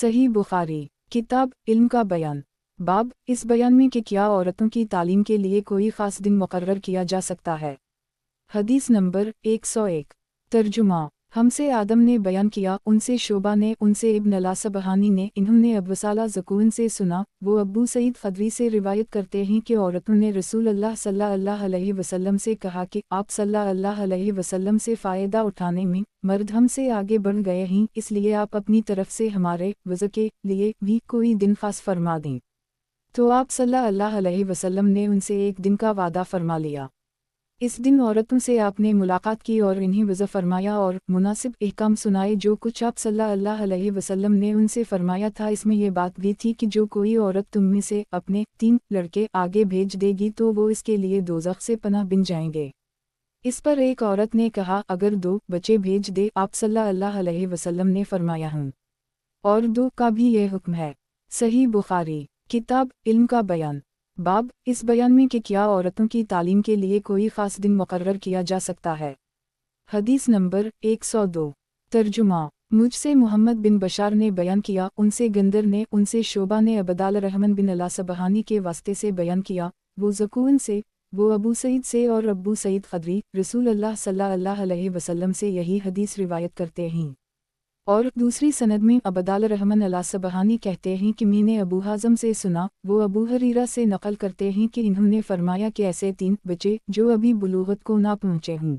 सही बुखारी किताब इल्म का बयान। बाब इस बयान में कि क्या औरतों की तालीम के लिए कोई ख़ास दिन मुकर्रर किया जा सकता है। हदीस नंबर 101। तर्जुमा। हमसे आदम ने बयान किया, उनसे शोबा ने, उनसे इब्न लासबहानी ने, इन्होंने अब्वसाला ज़कून से सुना, वो अबू सईद खदरी से रिवायत करते हैं कि औरतों ने रसूल अल्लाह सल्लल्लाहु अलैहि वसल्लम से कहा कि आप सल्लल्लाहु अलैहि वसल्लम से फ़ायदा उठाने में मर्द हमसे आगे बढ़ गए हैं, इसलिए आप अपनी तरफ से हमारे वज़ू के लिए भी कोई दिन ख़ास फरमा दें। तो आप सल्लल्लाहु अलैहि वसल्लम ने उनसे एक दिन का वादा फरमा लिया। इस दिन औरतों से आपने मुलाकात की और इन्हें वज़ू फरमाया और मुनासिब अहकाम सुनाए। जो कुछ आप सल्लल्लाहु अलैहि वसल्लम ने उनसे फरमाया था, इसमें यह बात भी थी कि जो कोई औरत तुम में से अपने 3 लड़के आगे भेज देगी तो वो इसके लिए दोज़ख से पनाह बिन जाएंगे। इस पर एक औरत ने कहा, अगर 2 बच्चे भेज दे। आप सल्लल्लाहु अलैहि वसल्लम ने फरमाया हूँ, और 2 का भी यह हुक्म है। सही बुखारी किताब इल्म का बयान। बाब इस बयान में कि क्या औरतों की तालीम के लिए कोई ख़ास दिन मुकर्रर किया जा सकता है। हदीस नंबर 102। तर्जुमा। मुझसे मोहम्मद बिन बशार ने बयान किया, उनसे गंदर ने, उनसे शोबा ने अबदाल रहमान बिन अलासबहानी के वास्ते से बयान किया, वो ज़कून से, वो अबू सईद से और अबू सईद खदरी रसूल अल्लाह सल्लल्लाहु अलैहि वसल्लम से यही हदीस रिवायत करते हैं। और दूसरी सनद में अबदाल रहमान अलासबहानी कहते हैं कि मैंने अबू हाज़म से सुना, वो अबू हरीरा से नकल करते हैं कि इन्होंने फरमाया कि ऐसे 3 बच्चे जो अभी बुलूगत को ना पहुँचे हों।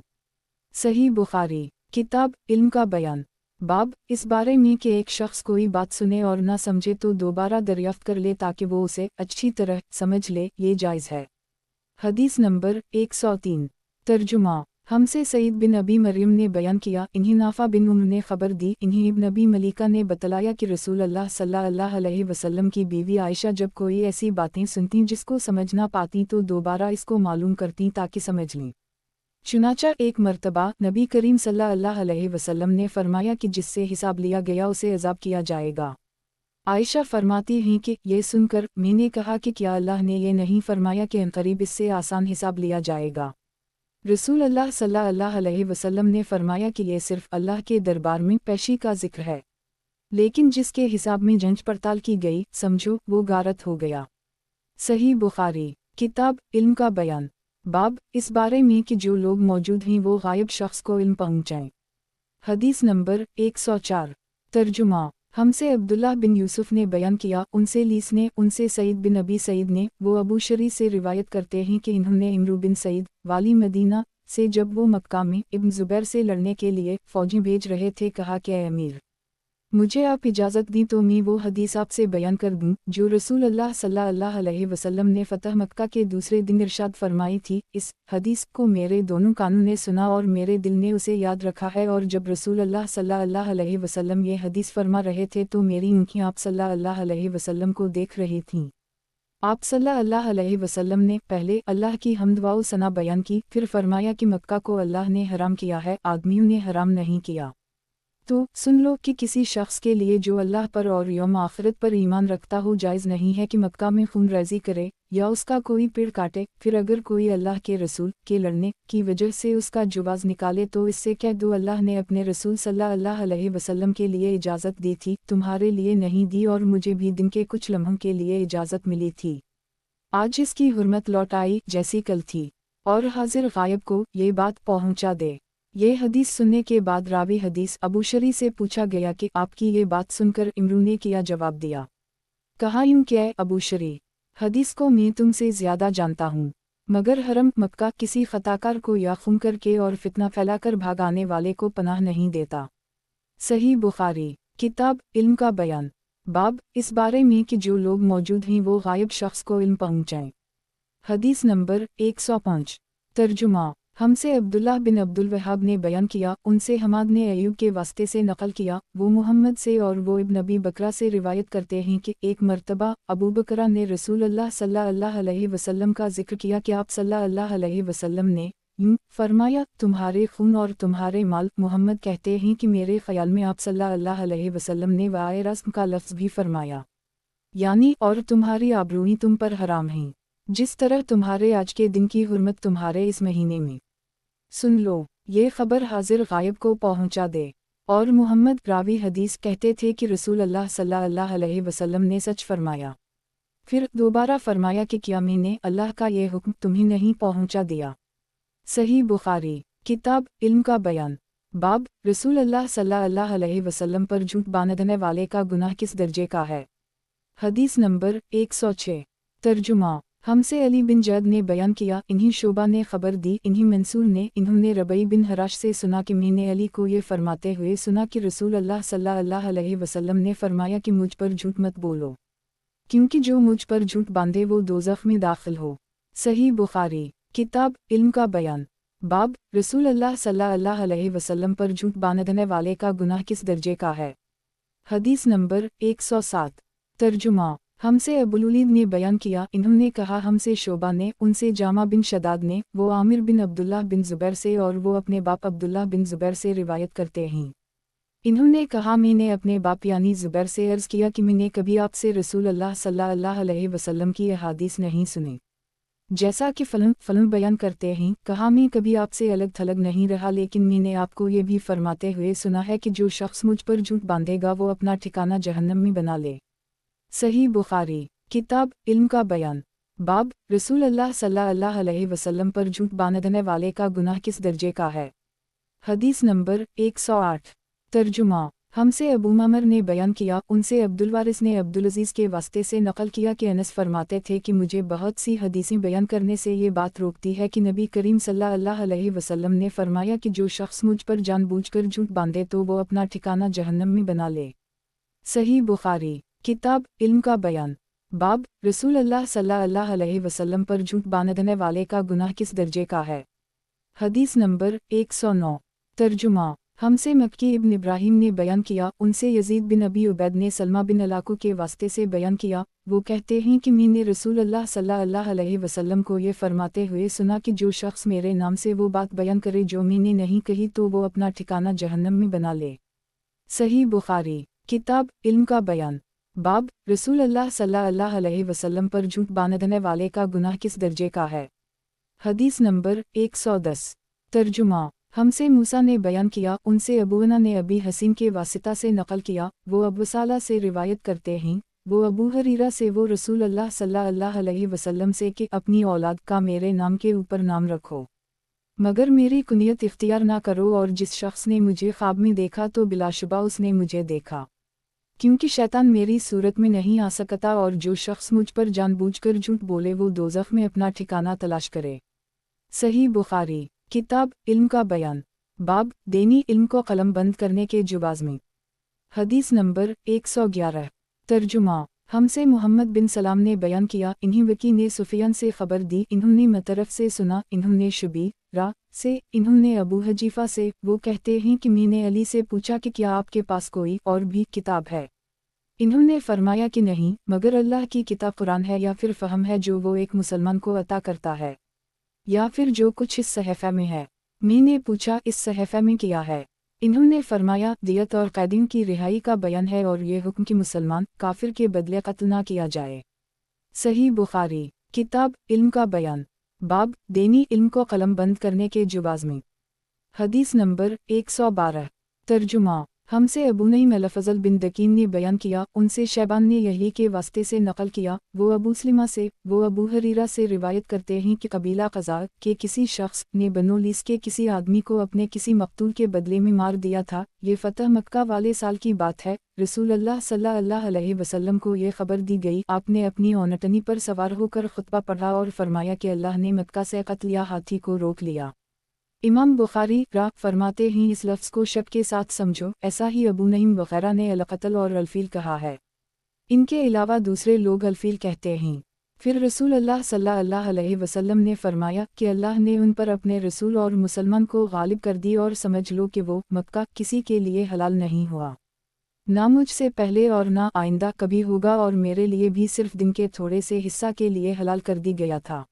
सही बुखारी किताब इल्म का बयान। बाब इस बारे में कि एक शख्स कोई बात सुने और ना समझे तो दोबारा दरियाफ्त कर ले ताकि वो उसे अच्छी तरह समझ ले, ये जायज़ है। हदीस नंबर 103। तर्जुमा। हमसे सईद बिन अबी मरियम ने बयान किया, इन्हें नाफा बिन उम्र ने खबर दी, इन्हें इब्न अबी मलिका ने बतलाया कि रसूल अल्लाह सल्लल्लाहु अलैहि वसल्लम की बीवी आयशा जब कोई ऐसी बातें सुनती जिसको समझ ना पाती तो दोबारा इसको मालूम करती ताकि समझ लें। चुनाचा एक मर्तबा नबी करीम सल्लल्लाहु अलैहि वसल्लम ने फरमाया कि जिससे हिसाब लिया गया उसे अज़ाब किया जाएगा। आयशा फरमाती हैं कि ये सुनकर मैंने कहा कि क्या अल्लाह ने ये नहीं फरमाया कि अनक़रीब इससे आसान हिसाब लिया जाएगा। रसूल अल्लाह सल्लल्लाहु अलैहि वसल्लम ने फरमाया कि ये सिर्फ अल्लाह के दरबार में पेशी का जिक्र है, लेकिन जिसके हिसाब में जंच पड़ताल की गई समझो वो गारत हो गया। सही बुखारी किताब इल्म का बयान। बाब इस बारे में कि जो लोग मौजूद हैं वो गायब शख्स को इल्म पहुँचाएं। हदीस नंबर 104। तर्जुमा। हमसे अब्दुल्लाह बिन यूसुफ ने बयान किया, उनसे लीस ने, उनसे सईद बिन अबी सईद ने, वो अबू शरी से रिवायत करते हैं कि इन्होंने इमरू बिन सईद वाली मदीना से जब वो मक्का में इब्न ज़ुबैर से लड़ने के लिए फ़ौजी भेज रहे थे कहा कि ऐ अमीर, मुझे आप इजाज़त दी तो मैं वो हदीस आपसे बयान कर दूं जो रसूल अल्लाह सल्लल्लाहु अलैहि वसल्लम ने फ़तह मक्का के दूसरे दिन इरशाद फरमाई थी। इस हदीस को मेरे दोनों कानों ने सुना और मेरे दिल ने उसे याद रखा है, और जब रसूल अल्लाह सल्लल्लाहु अलैहि वसल्लम ये हदीस फरमा रहे थे तो मेरी आँखें आप सल्लल्लाहु अलैहि वसल्लम को देख रही थीं। आप सल्लल्लाहु अलैहि वसल्लम ने पहले अल्लाह की हम्द व सना बयान की, फिर फरमाया कि मक्का को अल्लाह ने हराम किया है, आदमियों ने हराम नहीं किया। तो सुन लो कि किसी शख्स के लिए जो अल्लाह पर और यौम आखिरत पर ईमान रखता हो जायज़ नहीं है कि मक्का में खून रेज़ी करे या उसका कोई पेड़ काटे। फिर अगर कोई अल्लाह के रसूल के लड़ने की वजह से उसका जुबाज निकाले तो इससे कह दो, अल्लाह ने अपने रसूल सल्लल्लाहु अलैहि वसल्लम के लिए इजाज़त दी थी, तुम्हारे लिए नहीं दी, और मुझे भी दिन के कुछ लम्हों के लिए इजाज़त मिली थी। आज इसकी हुर्मत लौट आई जैसी कल थी, और हाजिर गायब को ये बात पहुँचा दे। ये हदीस सुनने के बाद रावी हदीस अबू शरी से पूछा गया कि आपकी ये बात सुनकर इमरू ने किया जवाब दिया। कहा, यूँ क्या है अबू शरी, हदीस को मैं तुमसे ज़्यादा जानता हूँ, मगर हरम मक्का किसी खताकार को या खून करके और फितना फैलाकर भागाने वाले को पनाह नहीं देता। सही बुखारी किताब इल्म का बयान। बाब इस बारे में कि जो लोग मौजूद हैं वो गायब शख्स को इल्म पहुँचाएं। हदीस नंबर 105। तर्जुमा। हमसे अब्दुल्लाह बिन अब्दुल वहाब ने बयान किया, उनसे हमाद ने अयूब के वास्ते से नकल किया, वो मुहम्मद से और वो इब्न अबी बकरा से रिवायत करते हैं कि एक मर्तबा अबू बकरा ने रसूल अल्लाह सल्लल्लाहु अलैहि वसल्लम का जिक्र किया कि आप सल्लल्लाहु अलैहि वसल्लम ने यूँ फरमाया, तुम्हारे खून और तुम्हारे माल। मुहम्मद कहते हैं कि मेरे ख्याल में आप सल्लल्लाहु अलैहि वसल्लम ने वाए रस्म का लफ्ज़ भी फरमाया, यानी और तुम्हारी आबरूएं तुम पर हराम हैं, जिस तरह तुम्हारे आज के दिन की हुर्मत तुम्हारे इस महीने में। सुन लो, ये खबर हाजिर गायब को पहुंचा दे। اور محمد راوی حدیث کہتے تھے کہ رسول اللہ صلی اللہ علیہ وسلم نے سچ فرمایا۔ پھر دوبارہ فرمایا کہ کیا میں نے اللہ کا یہ حکم تمہیں نہیں پہنچا دیا؟ صحیح بخاری۔ کتاب علم کا بیان۔ باب رسول اللہ صلی اللہ علیہ وسلم پر جھوٹ باندھنے والے کا گناہ کس درجے کا ہے؟ حدیث نمبر 106۔ ترجمہ۔ ہم سے علی بن جد نے بیان کیا، انہیں شعبہ نے خبر دی، انہیں منصور نے، انہوں نے ربیع بن حراش سے سنا کہ میں نے علی کو یہ فرماتے ہوئے سنا کہ رسول اللہ صلی اللہ علیہ وسلم نے فرمایا کہ مجھ پر جھوٹ مت بولو، کیونکہ جو مجھ پر جھوٹ باندھے وہ دوزخ میں داخل ہو۔ صحیح بخاری۔ کتاب علم کا بیان۔ باب رسول اللہ صلی اللہ علیہ وسلم پر جھوٹ باندھنے والے کا گناہ کس درجے کا ہے؟ حدیث نمبر 107۔ ترجمہ۔ ہم سے ابوالولید نے بیان کیا، انہوں نے کہا ہم سے شعبہ نے، ان سے جامع بن شداد نے، وہ عامر بن عبداللہ بن زبیر سے اور وہ اپنے باپ عبداللہ بن زبیر سے روایت کرتے ہیں۔ انہوں نے کہا میں نے اپنے باپ یعنی زبیر سے عرض کیا کہ میں نے کبھی آپ سے رسول اللہ صلی اللہ علیہ وسلم کی احادیث نہیں سنی، جیسا کہ فلن بیان کرتے ہیں۔ کہا میں کبھی آپ سے الگ تھلگ نہیں رہا، لیکن میں نے آپ کو یہ بھی فرماتے ہوئے سنا ہے کہ جو شخص مجھ پر جھوٹ باندھے گا وہ اپنا ٹھکانہ جہنم میں بنا لے۔ صحیح بخاری۔ کتاب علم کا بیان۔ باب رسول اللہ صلی اللہ علیہ وسلم پر جھوٹ باندھنے والے کا گناہ کس درجے کا ہے؟ حدیث نمبر 108۔ ترجمہ۔ ہم سے ابو معمر نے بیان کیا، ان سے عبدالوارث نے عبدالعزیز کے واسطے سے نقل کیا کہ انس فرماتے تھے کہ مجھے بہت سی حدیثیں بیان کرنے سے یہ بات روکتی ہے کہ نبی کریم صلی اللہ علیہ وسلم نے فرمایا کہ جو شخص مجھ پر جان بوجھ کر جھوٹ باندھے تو وہ اپنا ٹھکانہ جہنم میں بنا لے۔ صحیح بخاری۔ کتاب علم کا بیان۔ باب رسول اللہ صلی اللہ علیہ وسلم پر جھوٹ باندھنے والے کا گناہ کس درجے کا ہے؟ حدیث نمبر 109۔ ترجمہ۔ ہم سے مکی ابن ابراہیم نے بیان کیا، ان سے یزید بن ابی عبید نے سلمہ بن علاقہ کے واسطے سے بیان کیا، وہ کہتے ہیں کہ میں نے رسول اللہ صلی اللہ علیہ وسلم کو یہ فرماتے ہوئے سنا کہ جو شخص میرے نام سے وہ بات بیان کرے جو میں نے نہیں کہی تو وہ اپنا ٹھکانہ جہنم میں بنا لے۔ صحیح بخاری۔ کتاب علم کا بیان۔ باب رسول اللہ صلی اللہ علیہ وسلم پر جھوٹ باندھنے والے کا گناہ کس درجے کا ہے؟ حدیث نمبر 110۔ ترجمہ۔ ہم سے موسیٰ نے بیان کیا، ان سے ابونا نے ابی حسین کے واسطہ سے نقل کیا، وہ ابو صالح سے روایت کرتے ہیں، وہ ابو حریرہ سے، وہ رسول اللہ صلی اللہ علیہ وسلم سے کہ اپنی اولاد کا میرے نام کے اوپر نام رکھو، مگر میری کنیت اختیار نہ کرو، اور جس شخص نے مجھے خواب میں دیکھا تو بلا شبہ اس نے مجھے دیکھا، کیونکہ شیطان میری صورت میں نہیں آ سکتا، اور جو شخص مجھ پر جان بوجھ کر جھوٹ بولے وہ دوزخ میں اپنا ٹھکانہ تلاش کرے۔ صحیح بخاری۔ کتاب علم کا بیان۔ باب دینی علم کو قلم بند کرنے کے جواز میں۔ حدیث نمبر 111۔ ترجمہ۔ ہم سے محمد بن سلام نے بیان کیا، انہیں وکی نے سفیان سے خبر دی، انہوں نے مطرف سے سنا، انہوں نے شبی را سے، انہوں نے ابو حجیفہ سے، وہ کہتے ہیں کہ میں نے علی سے پوچھا کہ کیا آپ کے پاس کوئی اور بھی کتاب ہے؟ انہوں نے فرمایا کہ نہیں، مگر اللہ کی کتاب قرآن ہے، یا پھر فہم ہے جو وہ ایک مسلمان کو عطا کرتا ہے، یا پھر جو کچھ اس صحیفہ میں ہے۔ میں نے پوچھا اس صحیفہ میں کیا ہے؟ انہوں نے فرمایا دیت اور قیدیوں کی رہائی کا بیان ہے، اور یہ حکم کہ مسلمان کافر کے بدلے قتل نہ کیا جائے۔ صحیح بخاری۔ کتاب علم کا بیان۔ باب دینی علم کو قلم بند کرنے کے جواز میں۔ حدیث نمبر 112۔ ترجمہ۔ ہم سے ابو نعیم الفضل بن دکین نے بیان کیا، ان سے شیبان نے یحییٰ کے واسطے سے نقل کیا، وہ ابو سلمہ سے، وہ ابو حریرہ سے روایت کرتے ہیں کہ قبیلہ قزاع کے کسی شخص نے بنو لیس کے کسی آدمی کو اپنے کسی مقتول کے بدلے میں مار دیا تھا، یہ فتح مکہ والے سال کی بات ہے۔ رسول اللہ صلی اللہ علیہ وسلم کو یہ خبر دی گئی، آپ نے اپنی اونٹنی پر سوار ہو کر خطبہ پڑھا اور فرمایا کہ اللہ نے مکہ سے قتل یا ہاتھی کو روک لیا۔ امام بخاری فرماتے ہیں اس لفظ کو شک کے ساتھ سمجھو، ایسا ہی ابو نعیم وغیرہ نے القتل اور الفیل کہا ہے، ان کے علاوہ دوسرے لوگ الفیل کہتے ہیں۔ پھر رسول اللہ صلی اللہ علیہ وسلم نے فرمایا کہ اللہ نے ان پر اپنے رسول اور مسلمان کو غالب کر دی، اور سمجھ لو کہ وہ مکہ کسی کے لیے حلال نہیں ہوا، نہ مجھ سے پہلے اور نہ آئندہ کبھی ہوگا، اور میرے لیے بھی صرف دن کے تھوڑے سے حصہ کے لیے حلال کر دی گیا تھا،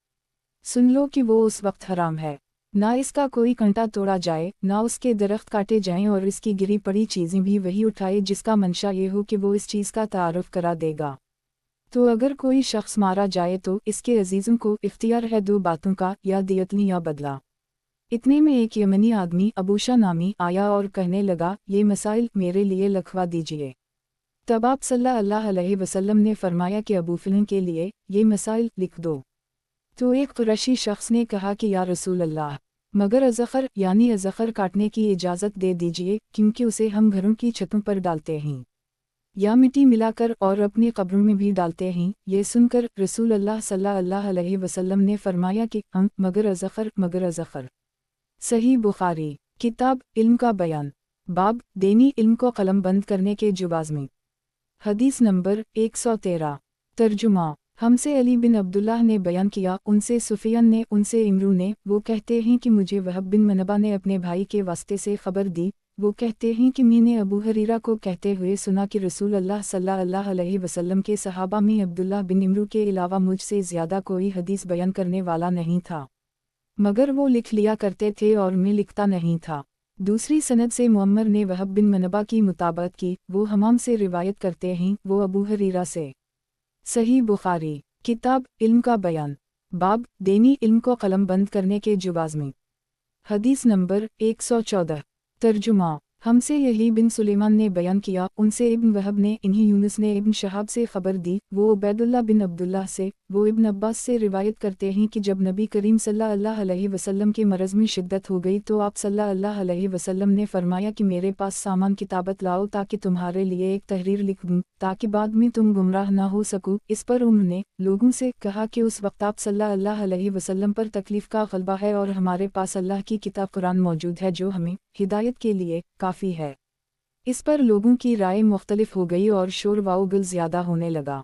سن لو کہ وہ اس وقت حرام ہے، نہ اس کا کوئی کنٹا توڑا جائے، نہ اس کے درخت کاٹے جائیں، اور اس کی گری پڑی چیزیں بھی وہی اٹھائے جس کا منشا یہ ہو کہ وہ اس چیز کا تعارف کرا دے گا۔ تو اگر کوئی شخص مارا جائے تو اس کے عزیزوں کو اختیار ہے دو باتوں کا، یا دیت لیں یا بدلہ۔ इतने में एक यमनी आदमी अबूशा नामी आया और कहने लगा, ये मसाइल मेरे लिए लिखवा दीजिए। तब आप सल्लल्लाहु अलैहि वसल्लम ने फरमाया कि अबू फिलन के लिए ये मसाइल लिख दो। तो एक कुरैशी शख्स ने कहा कि या रसूल अल्लाह, मगर अज़खर यानी अज़खर काटने की इजाज़त दे दीजिए, क्योंकि उसे हम घरों की छतों पर डालते हैं या मिट्टी मिलाकर और अपनी कब्रों में भी डालते हैं। ये सुनकर रसूल अल्लाह सल्लल्लाहु अलैहि वसल्लम ने फरमाया कि मगर अज़खर। सही बुखारी। किताब इल्म का बयान। बाब दीनी इल्म को कलम बंद करने के जुवाज़ में। हदीस नंबर 113। तर्जुमा। हमसे अली बिन अब्दुल्लाह ने बयान किया, उनसे सुफियान ने, उनसे इमरू ने, वो कहते हैं कि मुझे वहब बिन मनबा ने अपने भाई के वास्ते से खबर दी। वो कहते हैं कि मैंने अबू हरीरा को कहते हुए सुना कि रसूल अल्लाह सल्लल्लाहु अलैहि वसल्लम के सहाबा में अब्दुल्लाह बिन इमरू के अलावा मुझसे ज़्यादा कोई हदीस बयान करने वाला नहीं था, मगर वो लिख लिया करते थे और मैं लिखता नहीं था। दूसरी सनद से मुअम्मर ने वहब बिन मनबा की मुताबत की, वो हमाम से रिवायत करते हैं, वो अबू हरीरा से। सही बुखारी। किताब इल्म का बयान। बाब दीनी इल्म को कलम बंद करने के जुवाज़ में। हदीस नंबर 114। तर्जुमा। हमसे यही बिन सुलेमान ने बयान किया, उनसे इब्न वहब ने, इन्हीं यूनुस ने इब्न शहाब से खबर दी, वो उबैदुल्लाह बिन अब्दुल्लाह से, वो इब्न अब्बास से रिवायत करते हैं कि जब नबी करीम सल्लल्लाहु अलैहि वसल्लम के मरज़ में शिद्दत हो गई तो आप सल्लल्लाहु अलैहि वसल्लम ने फरमाया कि मेरे पास सामान किताबत लाओ ताकि तुम्हारे लिए एक तहरीर लिख दूँ, ताकि बाद में तुम गुमराह ना हो सको। इस पर उन्होंने लोगों से कहा कि उस वक्त आप सल्लल्लाहु अलैहि वसल्लम पर तकलीफ़ का गलबा है और हमारे पास अल्लाह की किताब कुरान मौजूद है जो हमें हिदायत के लिए काफ़ी है। इस पर लोगों की राय मुख्तलिफ हो गई और शोर वाउगल ज़्यादा होने लगा।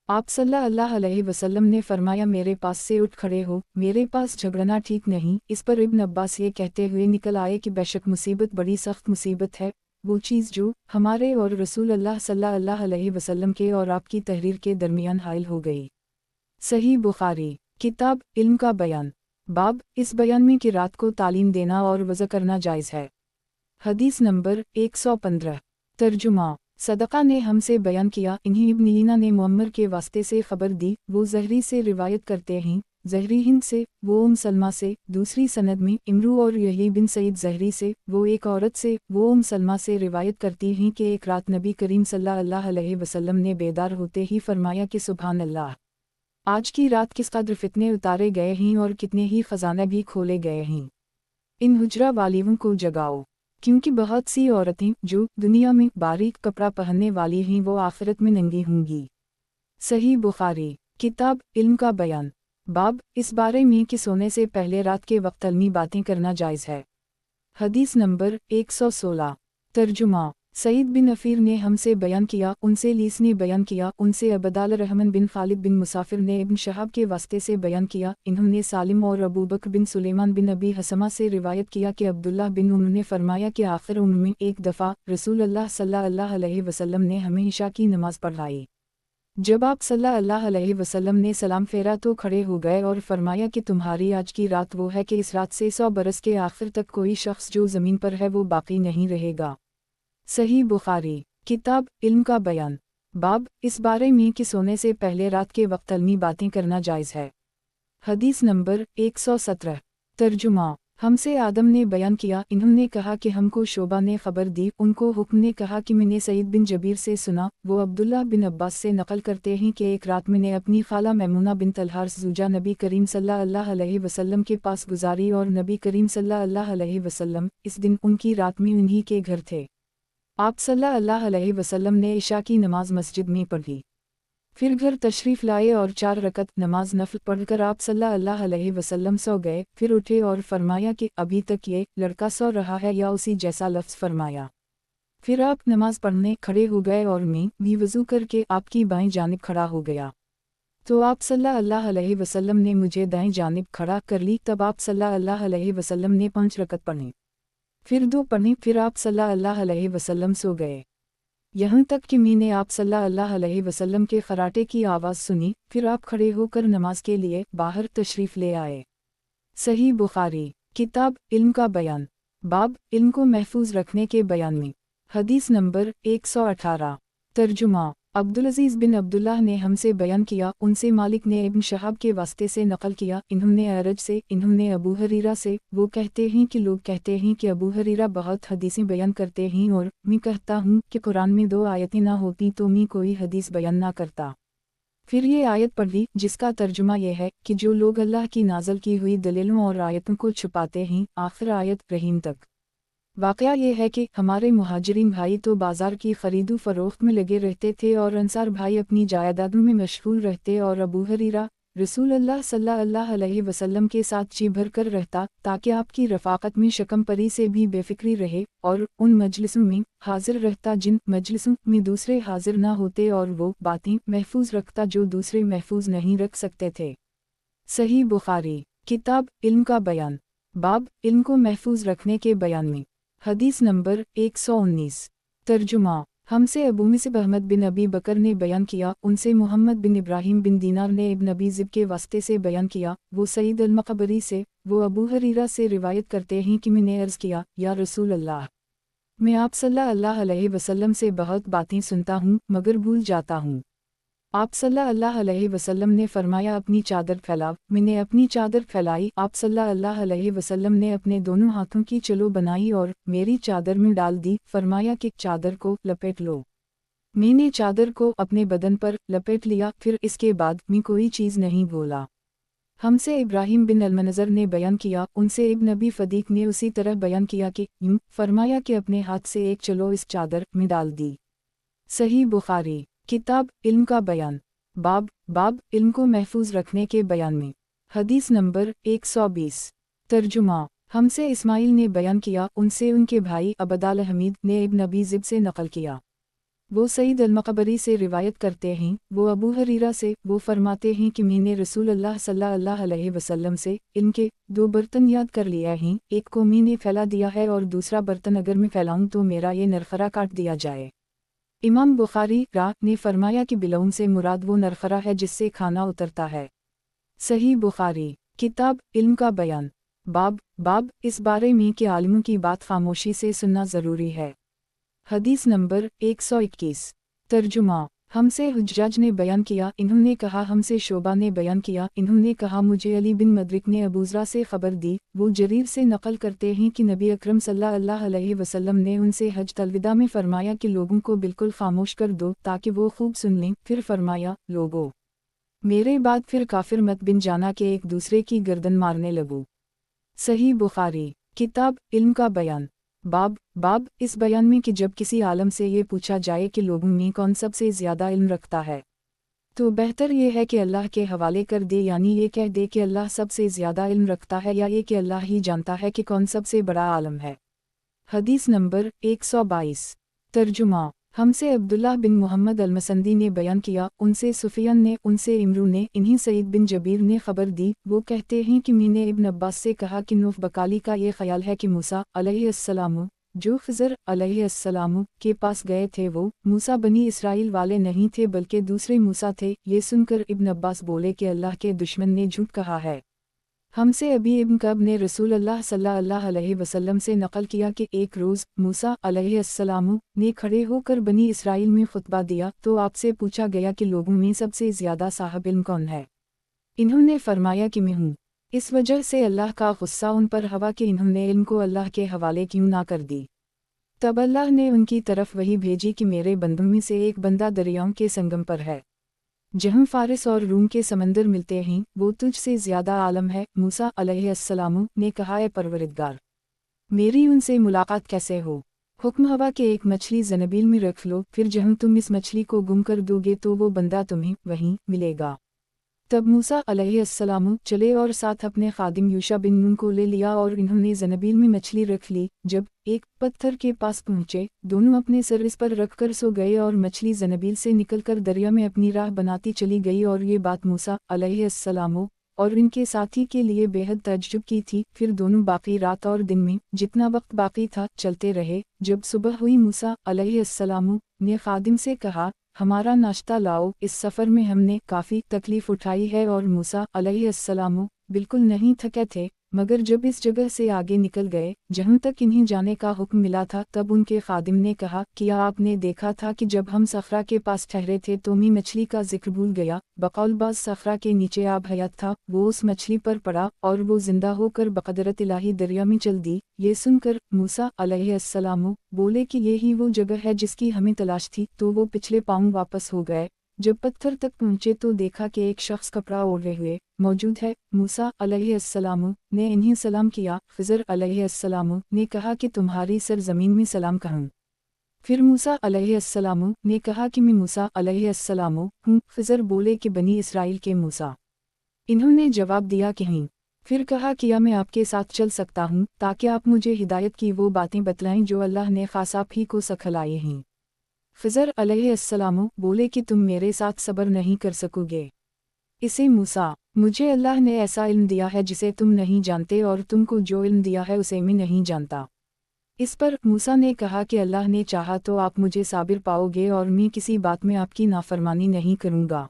आप सल्लल्लाहु अलैहि वसल्लम ने फरमाया, मेरे पास से उठ खड़े हो, मेरे पास झगड़ना ठीक नहीं। इस पर इब्न अब्बास ये कहते हुए निकल आए कि बेशक मुसीबत बड़ी सख्त मुसीबत है, वो चीज़ जो हमारे और रसूल अल्लाह सल्लल्लाहु अलैहि वसल्लम के और आपकी तहरीर के दरमियान हाइल हो गई। सही बुखारी। किताब इल्म का बयान। बाब इस बयान में कि रात को तालीम देना और वज़ा करना जायज़ है। हदीस नंबर 115। तर्जुमा। सदका ने हमसे बयान किया, इन्हीं इब्न ईना ने मुअम्मर के वास्ते से खबर दी, वो ज़हरी से रिवायत करते हैं, ज़हरी हिंद से, वो सलमा से। दूसरी सनद में इमरू और यही बिन सईद ज़हरी से, वो एक औरत से, वो सलमा से रिवायत करती हैं कि एक रात नबी करीम सल्लल्लाहु अलैहि वसल्लम ने बेदार होते ही फरमाया कि सुभान अल्लाह, आज की रात किस कदर फितने उतारे गए हैं और कितने ही ख़जाने भी खोले गए हैं। इन हुजरा वालियों को जगाओ, क्योंकि बहुत सी औरतें जो दुनिया में बारीक कपड़ा पहनने वाली हैं वो आखिरत में नंगी होंगी। सही बुखारी। किताब इल्म का बयान। बाब इस बारे में कि सोने से पहले रात के वक्त इल्मी बातें करना जायज़ है। हदीस नंबर 116। तर्जुमा। सईद बिन अफीर ने हमसे बयान किया, उनसे लीस ने बयान किया, उनसे अबदाल रहमान बिन खालिद बिन मुसाफिर ने इब्न शहाब के वास्ते से बयान किया, इन्होंने सालिम और अबू बकर बिन सुलेमान बिन अबी हसमा से रिवायत किया कि अब्दुल्लाह बिन उन्होंने फरमाया कि आखिर उनमें एक दफ़ा रसूल अल्लाह सल्लल्लाहु अलैहि वसल्लम ने हमें इशा की नमाज पढ़ाई। जब आप सल्लल्लाहु अलैहि वसल्लम ने सलाम फेरा तो खड़े हो गए और फरमाया कि तुम्हारी आज की रात वो है कि इस रात से 100 बरस के आखिर तक कोई शख्स जो ज़मीन पर है वो बाकी नहीं रहेगा। सही बुखारी। किताब इल्म का बयान। बाब इस बारे में कि सोने से पहले रात के वक्त इल्मी बातें करना जायज़ है। हदीस नंबर 117। तर्जुमा। हमसे आदम ने बयान किया, इन्होंने कहा कि हमको शोबा ने खबर दी, उनको हुक्म ने कहा कि मैंने सईद बिन जबीर से सुना, वो अब्दुल्लाह बिन अब्बास से नकल करते हैं कि एक रात मैंने अपनी खाला मैमूना बिन तलहार ज़ूजा नबी करीम सल्लल्लाहु अलैहि वसल्लम के पास गुजारी और नबी करीम सल्लल्लाहु अलैहि वसल्लम इस दिन उनकी रात में उन्हीं के घर थे। आप सल्लल्लाहु अलैहि वसल्लम ने इशा की नमाज मस्जिद में पढ़ी, फिर घर तशरीफ़ लाए और 4 रकत नमाज नफल पढ़कर आप सल्लल्लाहु अलैहि वसल्लम सो गए। फिर उठे और फरमाया कि अभी तक ये लड़का सो रहा है या उसी जैसा लफ्ज़ फरमाया। फिर आप नमाज पढ़ने खड़े हो गए और मैं भी वज़ू करके आपकी बाएं जानिब खड़ा हो गया, तो आप सल्लल्लाहु अलैहि वसल्लम ने मुझे दाएं जानिब खड़ा कर ली। तब आप सल्लल्लाहु अलैहि वसल्लम ने 5 रकत पढ़ी, फिर 2 पढ़ी, फिर आप सल्लल्लाहु अलैहि वसल्लम सो गए, यहाँ तक कि मैंने आप सल्लल्लाहु अलैहि वसल्लम के खराटे की आवाज़ सुनी। फिर आप खड़े होकर नमाज के लिए बाहर तशरीफ़ ले आए। सही बुखारी। किताब इल्म का बयान। बाब इल्म को महफूज रखने के बयान में। हदीस नंबर 118। तर्जुमा। عبدالعزیز بن عبداللہ نے ہم سے بیان کیا، ان سے مالک نے ابن شہاب کے واسطے سے نقل کیا، انہوں نے اعرج سے، انہوں نے ابو ہریرہ سے، وہ کہتے ہیں کہ لوگ کہتے ہیں کہ ابو ہریرہ بہت حدیثیں بیان کرتے ہیں، اور میں کہتا ہوں کہ قرآن میں 2 آیتیں نہ ہوتی تو میں کوئی حدیث بیان نہ کرتا۔ پھر یہ آیت پڑھ لی جس کا ترجمہ یہ ہے کہ جو لوگ اللہ کی نازل کی ہوئی دلیلوں اور آیتوں کو چھپاتے ہیں، آخر آیت رحیم تک۔ واقعہ یہ ہے کہ ہمارے مہاجرین بھائی تو بازار کی خرید و فروخت میں لگے رہتے تھے اور انصار بھائی اپنی جائیدادوں میں مشغول رہتے، اور ابو ہریرہ رسول اللہ صلی اللہ علیہ وسلم کے ساتھ جی بھر کر رہتا تاکہ آپ کی رفاقت میں شکم پری سے بھی بے فکری رہے، اور ان مجلسوں میں حاضر رہتا جن مجلسوں میں دوسرے حاضر نہ ہوتے، اور وہ باتیں محفوظ رکھتا جو دوسرے محفوظ نہیں رکھ سکتے تھے۔ صحیح بخاری، کتاب علم کا بیان، باب علم کو محفوظ رکھنے کے بیان میں۔ حدیث نمبر 119۔ ترجمہ۔ ہم سے ابو مصعب احمد بن ابی بکر نے بیان کیا، ان سے محمد بن ابراہیم بن دینار نے ابن ابی ذئب کے واسطے سے بیان کیا، وہ سعید المقبری سے، وہ ابو ہریرہ سے روایت کرتے ہیں کہ میں نے عرض کیا، یا رسول اللہ، میں آپ صلی اللہ علیہ وسلم سے بہت باتیں سنتا ہوں مگر بھول جاتا ہوں۔ آپ صلی اللہ علیہ وسلم نے فرمایا اپنی چادر پھیلاؤ، میں نے اپنی چادر پھیلائی، آپ صلی اللہ علیہ وسلم نے اپنے دونوں ہاتھوں کی چلو بنائی اور میری چادر میں ڈال دی، فرمایا کہ چادر کو لپیٹ لو۔ میں نے چادر کو اپنے بدن پر لپیٹ لیا، پھر اس کے بعد میں کوئی چیز نہیں بولا۔ ہم سے ابراہیم بن المنذر نے بیان کیا، ان سے ابن ابی فدیق نے اسی طرح بیان کیا کہ یوں فرمایا کہ اپنے ہاتھ سے ایک چلو اس چادر میں ڈال دی۔ صحیح بخاری، کتاب علم کا بیان، باب علم کو محفوظ رکھنے کے بیان میں۔ حدیث نمبر 120۔ ترجمہ۔ ہم سے اسماعیل نے بیان کیا، ان سے ان کے بھائی عبداللہ حمید نے ابن ابی ذئب سے نقل کیا، وہ سعید المقبری سے روایت کرتے ہیں، وہ ابو ہریرہ سے، وہ فرماتے ہیں کہ میں نے رسول اللہ صلی اللہ علیہ وسلم سے علم کے 2 برتن یاد کر لیا ہیں، ایک کو میں نے پھیلا دیا ہے اور دوسرا برتن اگر میں پھیلاؤں تو میرا یہ نرخرا کاٹ دیا جائے۔ امام بخاری نے فرمایا کہ بلعوم سے مراد وہ نرخرا ہے جس سے کھانا اترتا ہے۔ صحیح بخاری، کتاب علم کا بیان، باب اس بارے میں کہ عالموں کی بات خاموشی سے سننا ضروری ہے۔ حدیث نمبر 121۔ ترجمہ۔ ہم سے حجاج نے بیان کیا، انہوں نے کہا ہم سے شعبہ نے بیان کیا، انہوں نے کہا مجھے علی بن مدرک نے ابوذرا سے خبر دی، وہ جریر سے نقل کرتے ہیں کہ نبی اکرم صلی اللہ علیہ وسلم نے ان سے حجۃ الوداع میں فرمایا کہ لوگوں کو بالکل خاموش کر دو تاکہ وہ خوب سن لیں، پھر فرمایا لوگو، میرے بعد پھر کافر مت بن جانا کہ ایک دوسرے کی گردن مارنے لگو۔ صحیح بخاری، کتاب علم کا بیان، باب اس بیان میں کہ جب کسی عالم سے یہ پوچھا جائے کہ لوگوں میں کون سب سے زیادہ علم رکھتا ہے تو بہتر یہ ہے کہ اللہ کے حوالے کر دے، یعنی یہ کہہ دے کہ اللہ سب سے زیادہ علم رکھتا ہے، یا یہ کہ اللہ ہی جانتا ہے کہ کون سب سے بڑا عالم ہے۔ حدیث نمبر 122۔ ترجمہ۔ ہم سے عبداللہ بن محمد المسندی نے بیان کیا، ان سے سفیان نے، ان سے عمرو نے، انہیں سعید بن جبیر نے خبر دی، وہ کہتے ہیں کہ میں نے ابن عباس سے کہا کہ نوح بکالی کا یہ خیال ہے کہ موسیٰ علیہ السلام جو خضر علیہ السلام کے پاس گئے تھے وہ موسیٰ بنی اسرائیل والے نہیں تھے بلکہ دوسرے موسیٰ تھے۔ یہ سن کر ابن عباس بولے کہ اللہ کے دشمن نے جھوٹ کہا ہے۔ ہم سے ابی ابن کعب نے رسول اللہ صلی اللہ علیہ وسلم سے نقل کیا کہ ایک روز موسیٰ علیہ السلام نے کھڑے ہو کر بنی اسرائیل میں خطبہ دیا تو آپ سے پوچھا گیا کہ لوگوں میں سب سے زیادہ صاحب علم کون ہے؟ انہوں نے فرمایا کہ میں ہوں۔ اس وجہ سے اللہ کا غصہ ان پر ہوا کہ انہوں نے علم کو اللہ کے حوالے کیوں نہ کر دی۔ تب اللہ نے ان کی طرف وحی بھیجی کہ میرے بندوں میں سے ایک بندہ دریاؤں کے سنگم پر ہے، جہاں فارس اور روم کے سمندر ملتے ہیں، وہ تجھ سے زیادہ عالم ہے۔ موسیٰ علیہ السلام نے کہا اے پروردگار، میری ان سے ملاقات کیسے ہو؟ حکم ہوا کہ ایک مچھلی زنبیل میں رکھ لو، پھر جہاں تم اس مچھلی کو گم کر دو گے تو وہ بندہ تمہیں وہیں ملے گا۔ تب موسیٰ علیہ السلام چلے اور ساتھ اپنے خادم یوشع بن نون کو لے لیا اور انہوں نے زنبیل میں مچھلی رکھ لی۔ جب ایک پتھر کے پاس پہنچے، دونوں اپنے سر اس پر رکھ کر سو گئے اور مچھلی زنبیل سے نکل کر دریا میں اپنی راہ بناتی چلی گئی، اور یہ بات موسیٰ علیہ السلام اور ان کے ساتھی کے لیے بے حد تعجب کی تھی۔ پھر دونوں باقی رات اور دن میں جتنا وقت باقی تھا چلتے رہے۔ جب صبح ہوئی موسیٰ علیہ السلام نے خادم سے کہا ہمارا ناشتہ لاؤ، اس سفر میں ہم نے کافی تکلیف اٹھائی ہے، اور موسیٰ علیہ السلام بالکل نہیں تھکے تھے मगर जब इस जगह से आगे निकल गए जहाँ तक इन्हें जाने का हुक्म मिला था, तब उनके खादिम ने कहा, क्या आपने देखा था कि जब हम सफरा के पास ठहरे थे तो मैं मछली का जिक्र भूल गया, बकौल बाज सफरा के नीचे आब हयात था, वो उस मछली पर पड़ा और वो जिंदा होकर बक़दरत इलाही दरिया में चल दी। ये सुनकर मूसा अलैहिस्सलाम बोले कि ये ही वो जगह है जिसकी हमें तलाश थी, तो वो पिछले पाँव वापस हो गए। जब पत्थर तक पहुँचे तो देखा कि एक शख्स कपड़ा ओढ़े हुए मौजूद है। मूसा अलैहिस्सलाम ने इन्हें सलाम किया। ख़िज़र अलैहिस्सलाम ने कहा कि तुम्हारी सरज़मीन में सलाम कहूँ। फिर मूसा अलैहिस्सलाम ने कहा कि मैं मूसा अलैहिस्सलाम हूँ। ख़िज़र बोले कि बनी इसराइल के मूसा। इन्होंने जवाब दिया कि नहीं। फिर कहा क्या मैं आपके साथ चल सकता हूँ ताकि आप मुझे हिदायत की वो बातें बतलाएं जो अल्लाह ने ख़ास आप ही को सिखलाई हैं। ख़िज़र अलैहिस्सलाम बोले कि तुम मेरे साथ सब्र नहीं कर सकोगे। इसे मूसा, मुझे अल्लाह ने ऐसा इल्म दिया है जिसे तुम नहीं जानते और तुमको जो इल्म दिया है उसे मैं नहीं जानता। इस पर मूसा ने कहा कि अल्लाह ने चाहा तो आप मुझे साबिर पाओगे और मैं किसी बात में आपकी नाफरमानी नहीं करूँगा।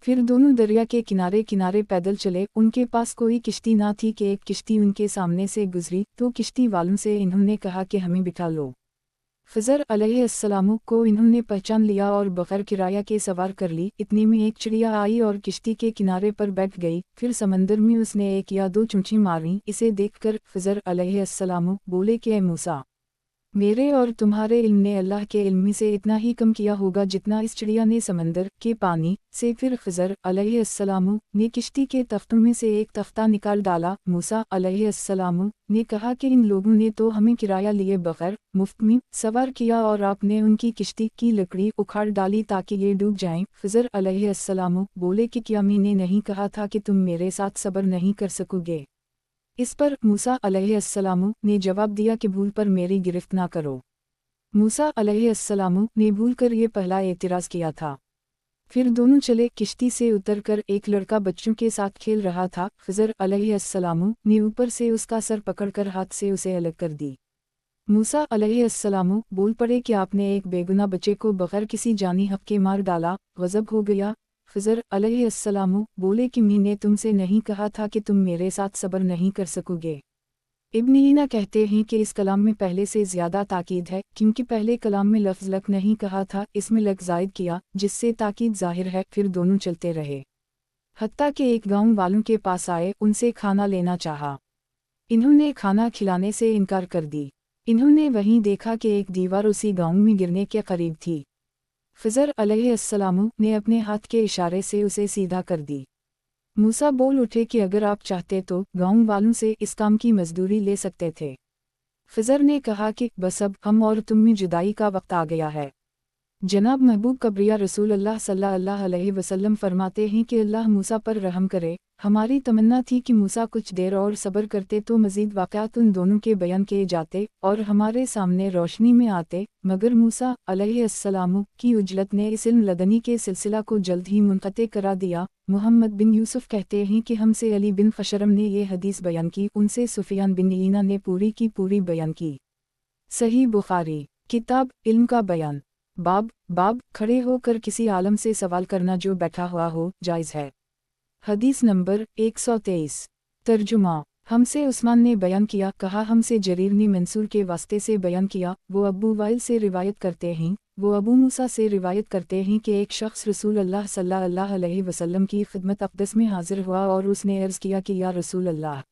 फिर दोनों दरिया के किनारे किनारे पैदल चले। उनके पास कोई किश्ती ना थी कि एक किश्ती उनके सामने से गुजरी तो किश्ती वालों से इन्होंने कहा कि हमें बिठा लो। ख़िज़र अलैहिस्सलाम को इन्होंने पहचान लिया और बग़ैर किराया के सवार कर ली। इतने में एक चिड़िया आई और किश्ती के किनारे पर बैठ गई। फिर समंदर में उसने एक या दो चुंची मारी। इसे देखकर ख़िज़र अलैहिस्सलाम बोले कि ऐ मूसा, मेरे और तुम्हारे इल्म ने अल्लाह के इल्म से इतना ही कम किया होगा जितना इस चिड़िया ने समंदर के पानी से। फिर ख़िज़र अलैहिस्सलाम ने किश्ती के तख्तों में से एक तख्ता निकाल डाला। मूसा अलैहिस्सलाम ने कहा कि इन लोगों ने तो हमें किराया लिए बग़ैर मुफ्त में सवार किया और आपने उनकी किश्ती की लकड़ी उखाड़ डाली ताकि ये डूब जाएं। ख़िज़र अलैहिस्सलाम बोले कि क्या मैंने नहीं कहा था कि तुम मेरे साथ सब्र नहीं कर सकोगे। इस पर मूसा अलैहिस्सलाम ने जवाब दिया कि भूल पर मेरी गिरफ्त ना करो। मूसा अलैहिस्सलाम ने भूल कर ये पहला एतराज़ किया था। फिर दोनों चले। किश्ती से उतरकर एक लड़का बच्चों के साथ खेल रहा था। ख़िज़र अलैहिस्सलाम ने ऊपर से उसका सर पकड़कर हाथ से उसे अलग कर दी। मूसा अलैहिस्सलाम बोल पड़े कि आपने एक बेगुनाह बच्चे को बग़ैर किसी जानी हक़ के मार डाला। गज़ब हो गया। ख़िज़र अलैहिस्सलाम बोले कि मैंने तुमसे नहीं कहा था कि तुम मेरे साथ सब्र नहीं कर सकोगे। इब्न ईना कहते हैं कि इस कलाम में पहले से ज़्यादा ताकीद है, क्योंकि पहले कलाम में लफ्ज़ लक नहीं कहा था, इसमें लक ज़ायद किया, जिससे ताकीद ज़ाहिर है। फिर दोनों चलते रहे, हत्ता कि एक गाँव वालों के पास आए, उनसे खाना लेना चाहा। इन्होंने खाना खिलाने से इनकार कर दी। इन्होंने वहीं देखा कि एक दीवार उसी गाँव में गिरने के करीब थी। ख़िज़र अलैहिस्सलाम ने अपने हाथ के इशारे से उसे सीधा कर दी। मूसा बोल उठे कि अगर आप चाहते तो गाँव वालों से इस काम की मजदूरी ले सकते थे। ख़िज़र ने कहा कि बस अब हम और तुम में जुदाई का वक्त आ गया है। जनाब महबूब कब्रिया रसूल अल्लाह सल्लल्लाहु अलैहि वसल्लम फरमाते हैं कि अल्लाह मूसा पर रहम करे। हमारी तमन्ना थी कि मूसा कुछ देर और सब्र करते तो मज़ीद वाक़यात उन दोनों के बयान किए जाते और हमारे सामने रोशनी में आते, मगर मूसा अलैहिस्सलाम की उजलत ने इस इल्म लदनी के सिलसिला को जल्द ही मुनक़ते करा दिया। मोहम्मद बिन यूसुफ कहते हैं कि हमसे अली बिन ख़शरम ने ये हदीस बयान की, उनसे सुफ़ियान बिन ईना ने पूरी की पूरी बयान की। सही बुखारी किताब इल्म का बयान बाब खड़े होकर किसी आलम से सवाल करना जो बैठा हुआ हो जायज़ है। हदीस नंबर 123। तर्जुमा हमसे उस्मान ने बयान किया, कहा हमसे जरीर ने मंसूर के वास्ते से बयान किया, वो अबू वाइल से रिवायत करते हैं, वो अबू मूसा से रिवायत करते हैं कि एक शख्स रसूल अल्लाह सल्लल्लाहु अलैहि वसल्लम की खिदमत अक़दस में हाजिर हुआ और उसने अर्ज़ किया कि या रसूल अल्लाह,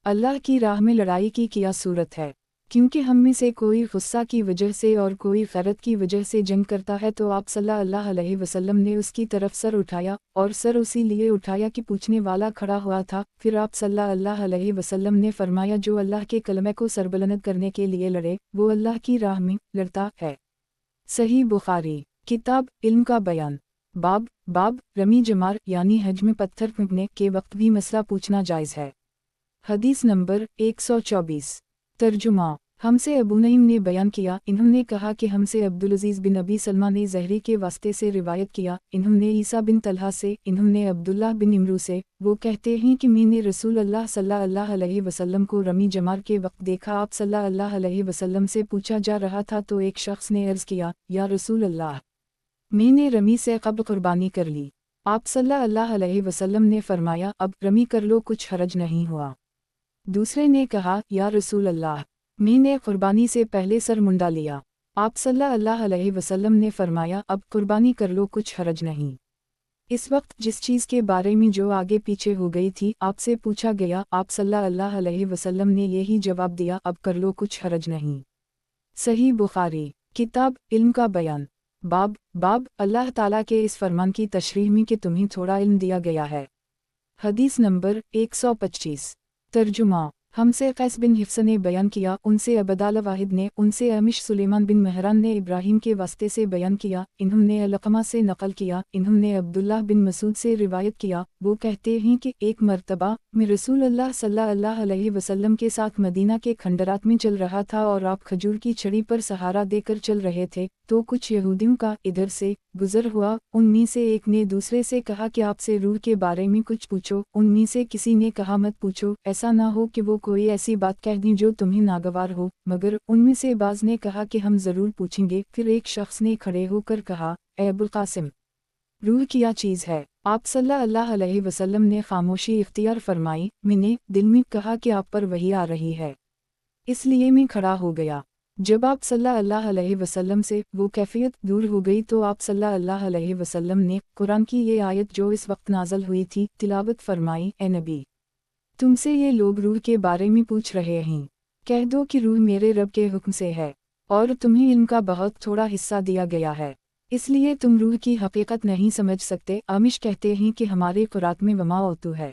अल्लाह की राह में लड़ाई की क्या सूरत है? क्योंकि हम में से कोई गुस्सा की वजह से और कोई गैरत की वजह से जंग करता है। तो आप सल्लल्लाहु अलैहि वसल्लम ने उसकी तरफ सर उठाया और सर उसी लिए उठाया कि पूछने वाला खड़ा हुआ था। फिर आप सल्लल्लाहु अलैहि वसल्लम ने फरमाया, जो अल्लाह के कलमे को सरबुलंद करने के लिए लड़े वो अल्लाह की राह में लड़ता है। सही बुखारी किताब इल्म का बयान बाब रमी जमार यानी हज में पत्थर फेंकने के वक्त भी मसला पूछना जायज़ है। हदीस नंबर 124। तर्जुमा हमसे अबू नईम ने बयान किया, इन्होंने कहा कि हमसे अब्दुल अजीज़ बिन अबी सलमा ने ज़हरी के वास्ते से रिवायत किया, इन्होंने ईसा बिन तलहा से, इन्होंने अब्दुल्लाह बिन इमरू से। वो कहते हैं कि मैंने रसूल अल्लाह सल्लल्लाहु अलैहि वसल्लम को रमी जमार के वक्त देखा। आप सल्लल्लाहु अलैहि वसल्लम से पूछा जा रहा था तो एक शख्स ने अर्ज़ किया, या रसूल अल्लाह, मैंने रमी से क़ब्ल कुर्बानी कर ली। आप सल्लल्लाहु अलैहि वसल्लम ने फरमाया, अब रमी कर लो, कुछ हरज नहीं हुआ। दूसरे ने कहा, या रसूल अल्लाह, मैंने कुर्बानी से पहले सर मुंडा लिया। आप सल्लल्लाहु अलैहि वसल्लम ने फरमाया, अब कुर्बानी कर लो, कुछ हरज नहीं। इस वक्त जिस चीज़ के बारे में जो आगे पीछे हो गई थी आपसे पूछा गया, आप सल्लल्लाहु अलैहि वसल्लम ने यही जवाब दिया, अब कर लो, कुछ हरज नहीं। सही बुखारी किताब इल्म का बयान बाब अल्लाह ताला के इस फरमान की तशरीह में कि तुम्हें थोड़ा इल्म दिया गया है। हदीस नंबर 125। तर्जुमा हमसे कैस बिन हिफ्स ने बयान किया, उनसे अबदाल वाहिद ने, उनसे अमिश सुलेमान बिन महरान ने इब्राहिम के वास्ते से बयान किया, इन्होंने अलक़मा से नकल किया, इन्होंने अब्दुल्लाह बिन मसूद से रिवायत किया, वो कहते हैं कि एक मरतबा मैं रसूल अल्लाह सल्लल्लाहु अलैहि वसल्लम के साथ मदीना के खंडरात में चल रहा था और आप खजूर की छड़ी पर सहारा देकर चल रहे थे, तो कुछ यहूदियों का इधर से गुजर हुआ। उनमें से एक ने दूसरे से कहा कि आपसे रूह के बारे में कुछ पूछो। उनमें से किसी ने कहा, मत पूछो, ऐसा ना हो कि वो कोई ऐसी बात कह दें जो तुम्हें नागवार हो। मगर उनमें से बाज ने कहा कि हम ज़रूर पूछेंगे। फिर एक शख्स ने खड़े होकर कहा, ए अबुल कासिम, रूह क्या चीज़ है? आप सल्लल्लाहु अलैहि वसल्लम ने खामोशी इख्तियार फरमाई। मैंने दिल में कहा कि आप पर वही आ रही है, इसलिए मैं खड़ा हो गया। जब आप सल्लल्लाहु अलैहि वसल्लम से वो कैफियत दूर हो गई तो आप सल्लल्लाहु अलैहि वसल्लम ने कुरान की ये आयत जो इस वक्त नाज़ल हुई थी तिलावत फरमाई, ए नबी, तुमसे ये लोग रूह के बारे में पूछ रहे हैं, कह दो कि रूह मेरे रब के हुक्म से है और तुम्हें इल्म का बहुत थोड़ा हिस्सा दिया गया है, इसलिए तुम रूह की हकीकत नहीं समझ सकते। आमिश कहते हैं कि हमारे कुरात में वमा औतु है,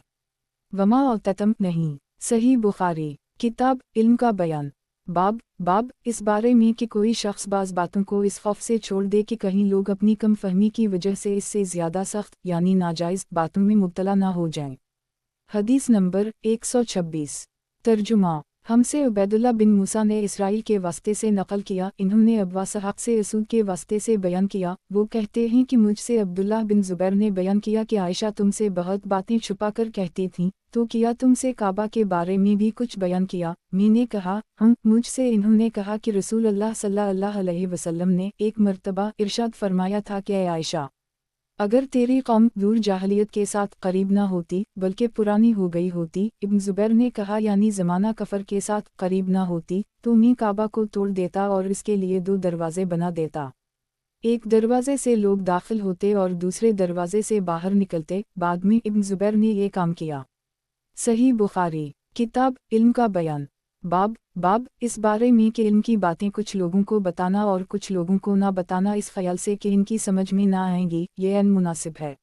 वमा औततम नहीं। सही बुखारी किताब इल्म का बयान बाब इस बारे में कि कोई शख्स बाज़ बातों को इस खौफ से छोड़ दे कि कहीं लोग अपनी कम फहमी की वजह से इससे ज़्यादा सख्त यानी नाजायज़ बातों में मुब्तला ना हो जाएं। हदीस नंबर 126। तर्जुमा हमसे उबैदुल्लाह बिन मूसा ने इसराइल के वास्ते से नकल किया, इन्होंने अब्वा सहाब से असूद के वास्ते से बयान किया। वो कहते हैं कि मुझसे अब्दुल्लाह बिन ज़ुबैर ने बयान किया कि आयशा तुमसे बहुत बातें छुपा कर कहती थीं, तो किया तुमसे काबा के बारे में भी कुछ बयान किया? मैंने कहा, मुझसे इन्होंने कहा कि रसूल अल्लाह सल्लल्लाहु अलैहि वसल्लम ने एक मरतबा इरशाद फरमाया था कि ऐ आयशा, अगर तेरी कौम दूर जाहलियत के साथ करीब ना होती बल्कि पुरानी हो गई होती। इब्न ज़ुबैर ने कहा, यानी ज़माना कफ़र के साथ करीब ना होती तो मैं काबा को तोड़ देता और इसके लिए 2 दरवाज़े बना देता, एक दरवाजे से लोग दाखिल होते और दूसरे दरवाजे से बाहर निकलते। बाद में इब्न ज़ुबैर ने ये काम किया। सही बुखारी किताब इल्म का बयान बाब इस बारे में कि इल्म की बातें कुछ लोगों को बताना और कुछ लोगों को ना बताना इस ख्याल से कि इनकी समझ में ना आएंगी, ये अनमुनासिब है।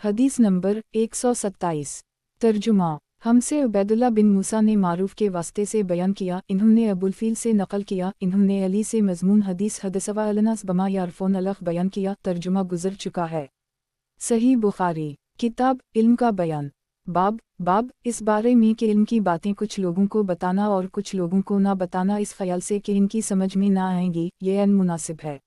हदीस नंबर 127। तर्जुमा हमसे उबैदुल्लाह बिन मूसा ने मारूफ के वास्ते से बयान किया, इन्होंने अबुलफील से नकल किया, इन्होंने अली से मज़मून हदीस हदसवा अलनास बमा यारफोन अलख बयान किया। तर्जुमा गुजर चुका है। सही बुखारी किताब इल्म का बयान बाब इस बारे में कि इल्म की बातें कुछ लोगों को बताना और कुछ लोगों को ना बताना इस ख्याल से कि इनकी समझ में ना आएंगी, ये अनमुनासिब है।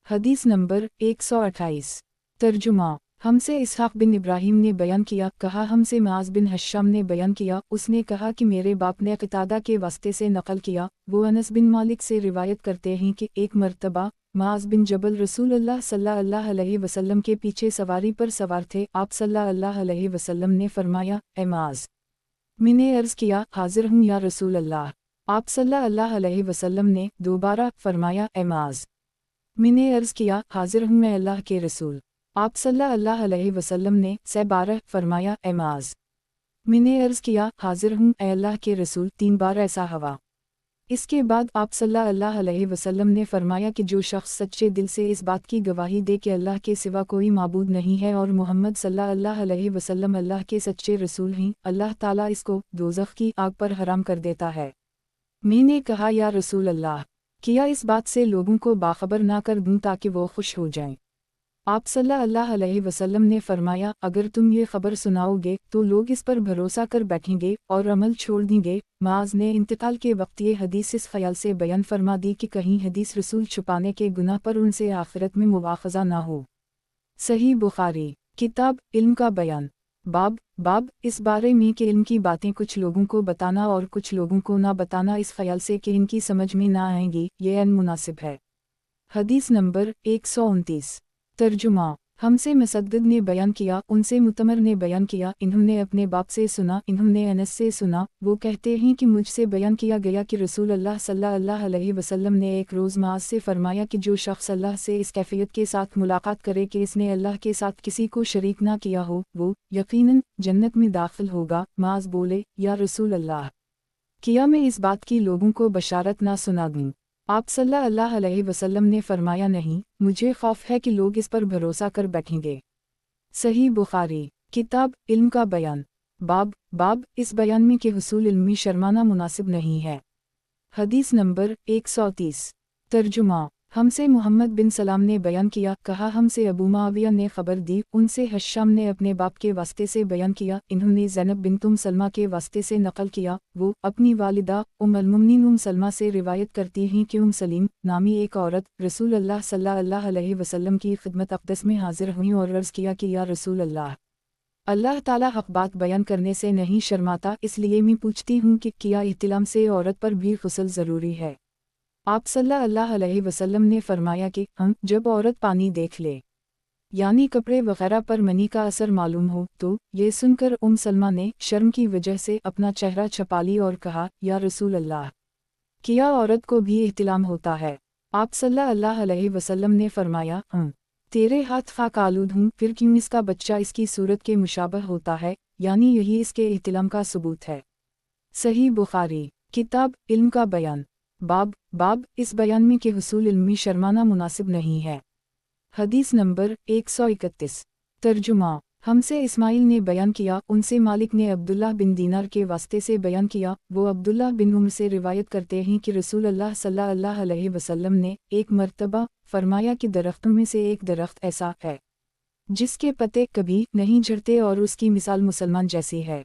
हदीस नंबर 128। तर्जुमा हमसे इसहाक़ बिन इब्राहिम ने बयान किया, कहा हमसे माज़ बिन हश्शाम ने बयान किया, उसने कहा कि मेरे बाप ने क़तादा के वास्ते से नकल किया। वो अनस बिन मालिक से रिवायत करते हैं कि एक मरतबा माज़ बिन जबल रसूल अल्लाह सल्लल्लाहु अलैहि वसल्लम के पीछे सवारी पर सवार थे। आप सल्लल्लाहु अलैहि वसल्लम ने फरमाया, ए माज़, मैंने अर्ज़ किया, हाजिर हूँ या रसूल अल्लाह। आप सल्लल्लाहु अलैहि वसल्लम ने दोबारा फरमाया, ए माज़, मैंने अर्ज़ किया, हाजिर हूँ मैं अल्लाह के रसूल। आप सल्लल्लाहु अलैहि वसल्लम ने 12 फरमाया, ए माज़, मैंने अर्ज़ किया, हाजिर हूँ ए अल्लाह के रसूल। 3 बार ऐसा हुआ। इसके बाद आप सल्लल्लाहु अलैहि वसल्लम ने फरमाया कि जो शख्स सच्चे दिल से इस बात की गवाही दे कि अल्लाह के सिवा कोई माबूद नहीं है और मोहम्मद सल्लल्लाहु अलैहि वसल्लम अल्लाह के सच्चे रसूल हैं, अल्लाह ताला इसको दोज़ख की आग पर हराम कर देता है। मैंने कहा, या रसूल अल्लाह, किया इस बात से लोगों को बाखबर ना कर दूं ताकि वो खुश हो जाएं? आप सल्लल्लाहु अलैहि वसल्लम ने फरमाया, अगर तुम ये खबर सुनाओगे तो लोग इस पर भरोसा कर बैठेंगे और अमल छोड़ देंगे। माज़ ने इंतकाल के वक्त ये हदीस इस ख्याल से बयान फरमा दी कि कहीं हदीस रसूल छुपाने के गुनाह पर उनसे आखिरत में मुआखज़ा ना हो। सही बुखारी किताब इल्म का बयान बाब इस बारे में कि इल्म की बातें कुछ लोगों को बताना और कुछ लोगों को ना बताना इस ख्याल से कि इनकी समझ में ना आएंगी, ये अनमुनासिब है। हदीस नंबर 129। तर्जुमा हमसे मसद्दद ने बयान किया, उनसे मुतमर ने बयान किया, इन्होंने अपने बाप से सुना, इन्होंने अनस से सुना। वो कहते हैं कि मुझसे बयान किया गया कि रसूल अल्लाह सल्लल्लाहु अलैहि वसल्लम ने एक रोज़ माज से फरमाया कि जो शख्स अल्लाह से इस कैफियत के साथ मुलाकात करे कि इसने अल्लाह के साथ किसी को शरीक ना किया हो, वो यकीनन जन्नत में दाखिल होगा। माज बोले, या रसूल अल्लाह, क्या मैं इस बात की लोगों को बशारत ना सुना दूँ? आप सल्लल्लाहु अलैहि वसल्लम ने फरमाया, नहीं, मुझे खौफ है कि लोग इस पर भरोसा कर बैठेंगे। सही बुखारी, किताब इल्म का बयान, बाब इस बयान में कि हुसूल इल्मी शर्माना मुनासिब नहीं है। हदीस नंबर 130। तर्जुमा, हमसे मोहम्मद बिन सलाम ने बयान किया, कहा हमसे अबू मुआविया ने खबर दी, उनसे हश्शाम ने अपने बाप के वास्ते से बयान किया, इन्होंने ज़ैनब बिन सलमा के वास्ते से नकल किया। वो अपनी वालिदा उम्मुल मुमिनीन सलमा से रिवायत करती हैं कि सलीम नामी एक औरत रसूल अल्लाह सल्लल्लाहु अलैहि वसल्लम की खिदमत अक़दस में हाजिर हुई और अर्ज़ किया कि या रसूल अल्लाह, अल्लाह ताला हक़ बात बयान करने से नहीं शर्माता, इसलिए मैं पूछती हूँ कि क्या इहतिलाम से औरत पर भी गुस्ल ज़रूरी है? आप सल्लल्लाहु अलैहि वसल्लम ने फरमाया कि जब औरत पानी देख ले, यानी कपड़े वगैरह पर मनी का असर मालूम हो, तो ये सुनकर सलमा ने शर्म की वजह से अपना चेहरा छपा ली और कहा, या रसूल अल्लाह, क्या औरत को भी इहतिलाम होता है? आप सल्लल्लाहु अलैहि वसल्लम ने फरमाया, तेरे हाथ खाक आलूद हूँ, फिर क्यों इसका बच्चा इसकी सूरत के मुशाबह होता है, यानी यही इसके इहतिलाम का सबूत है। सही बुखारी, किताब इल्म का बयान, बाब इस बयान में कि हुसूल इल्मी शर्माना मुनासिब नहीं है। हदीस नंबर 131। तर्जुमा, हमसे इस्माइल ने बयान किया, उनसे मालिक ने अब्दुल्लाह बिन दीनार के वास्ते से बयान किया। वो अब्दुल्लाह बिन उम्र से रिवायत करते हैं कि रसूल अल्लाह सल्लल्लाहु अलैहि वसल्लम ने एक मर्तबा फरमाया कि दरख्तों में से एक दरख्त ऐसा है जिसके पत्ते कभी नहीं झड़ते और उसकी मिसाल मुसलमान जैसी है।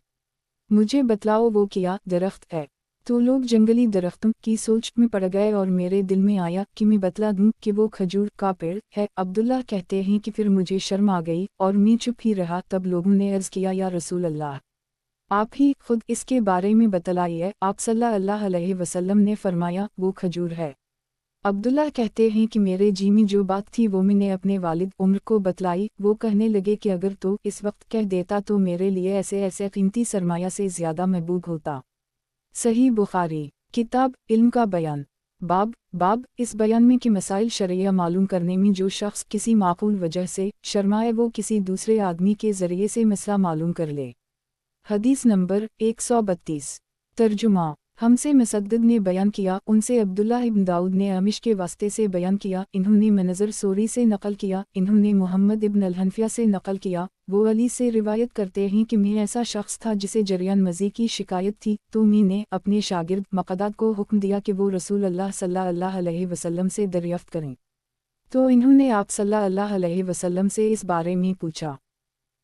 मुझे बतलाओ वो क्या दरख्त है? तो लोग जंगली दरख्तों की सोच में पड़ गए और मेरे दिल में आया कि मैं बतला दूं कि वो खजूर का पेड़ है। अब्दुल्ला कहते हैं कि फिर मुझे शर्म आ गई और मैं चुप ही रहा। तब लोगों ने अर्ज़ किया, या रसूल अल्लाह, आप ही खुद इसके बारे में बतलाइए। आप सल्लल्लाहु अलैहि वसल्लम ने फरमाया, वो खजूर है। अब्दुल्ला कहते हैं कि मेरे जी में जो बात थी वो मैंने अपने वालिद उम्र को बतलाई। वो कहने लगे कि अगर तो इस वक्त कह देता तो मेरे लिए ऐसे कीमती सरमाया से ज़्यादा महबूब होता। सही बुखारी, किताब इल्म का बयान, बाब इस बयान में कि मसाइल शरिया मालूम करने में जो शख्स किसी माकूल वजह से शर्माए वो किसी दूसरे आदमी के ज़रिए से मसला मालूम कर ले। हदीस नंबर 132। तर्जुमा, हमसे मसद्दद ने बयान किया, उनसे अब्दुल्ला इब्न दाऊद ने अमिश के वास्ते से बयान किया, इन्होंने मनज़र सोरी से नकल किया, इन्होंने मोहम्मद इब्न अल-हनफिया से नकल किया। वो अली से रिवायत करते हैं कि मैं ऐसा शख्स था जिसे जरियान मज़ी की शिकायत थी, तो मैंने अपने शागिर्द मक़दाद को हुक्म दिया कि वो रसूल अल्लाह सल्लल्लाहु अलैहि वसल्लम से दरियाफ़्त करें। तो इन्होंने आप सल्लल्लाहु अलैहि वसल्लम से इस बारे में पूछा।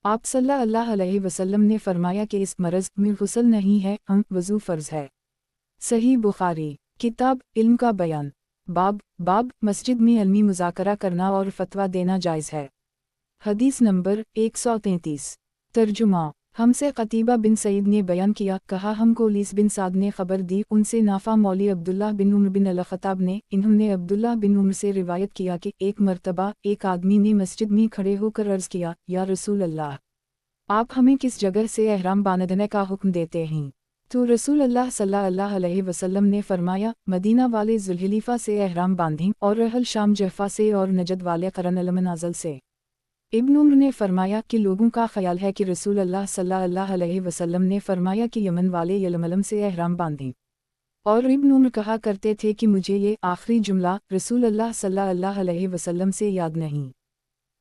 आप सल्लल्लाहु अलैहि वसल्लम ने फरमाया कि इस मरज़ में गुस्ल नहीं है, वज़ू फ़र्ज़ है। सही बुखारी, किताब इल्म का बयान, बाब मस्जिद में इल्मी मुज़ाकरा करना और फतवा देना जायज़ है। हदीस नंबर 133। तर्जुमा, हमसे क़तीबा बिन सईद ने बयान किया, कहा हमको लीस बिन साद ने खबर दी, उनसे नाफा मौली अब्दुल्लाह बिन उम्र बिन अल-ख़त्ताब ने, इन्होंने अब्दुल्लाह बिन उम्र से रिवायत किया कि एक मर्तबा एक आदमी ने मस्जिद में खड़े होकर अर्ज़ किया, या रसूल अल्लाह, आप हमें किस जगह से एहराम बांधने का हुक्म देते हैं? तो रसूल अल्लाह सल्लल्लाहु अलैहि वसल्लम ने फरमाया, मदीना वाले ज़ुल्हलीफ़ा से एहराम बांधें और अहल शाम जहफ़ा से और नजद वाले क़रन अल-मनाज़िल से। इब्न उम्र ने फरमाया कि लोगों का ख्याल है कि रसूल अल्लाह सल्लल्लाहु अलैहि वसल्लम ने फरमाया कि यमन वाले यलमलम से एहराम बांधें। और इब्न उम्र कहा करते थे कि मुझे ये आखिरी जुमला रसूल अल्लाह सल्लल्लाहु अलैहि वसल्लम से याद नहीं।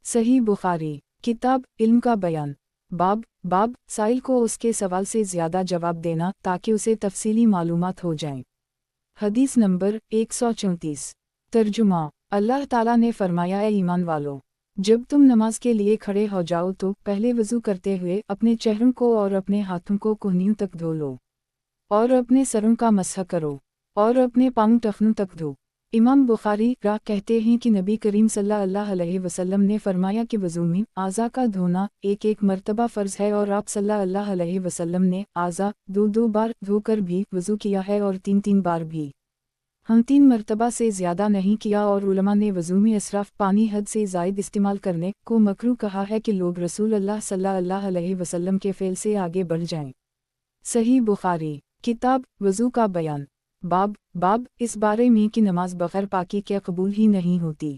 सही बुखारी, किताब इल्म का बयान, बाब साइल को उसके सवाल से ज़्यादा जवाब देना ताकि उसे तफसीली मालूमात हो जाएं। हदीस नंबर 134। तर्जुमा, अल्लाह ताला ने फरमाया, ए ईमान वालों, जब तुम नमाज के लिए खड़े हो जाओ तो पहले वज़ू करते हुए अपने चेहरों को और अपने हाथों को कोहनियों तक धो लो और अपने सरों का मसह करो और अपने पाँव टखनों तक धो। इमाम बुखारी कहते हैं कि नबी करीम सल्लल्लाहु अलैहि वसल्लम ने फरमाया कि वज़ू में आज़ा का धोना एक मर्तबा फ़र्ज़ है और आप सल्लल्लाहु अलैहि वसल्लम ने आज़ा दो बार धोकर भी वज़ू किया है और तीन बार भी। ہم 3 مرتبہ سے زیادہ نہیں کیا، اور علماء نے وضو میں اسراف پانی حد سے زائد استعمال کرنے کو مکروہ کہا ہے کہ لوگ رسول اللہ صلی اللہ علیہ وسلم کے فعل سے آگے بڑھ جائیں۔ صحیح بخاری، کتاب وضو کا بیان، باب اس بارے میں کہ نماز بغیر پاکی کے قبول ہی نہیں ہوتی۔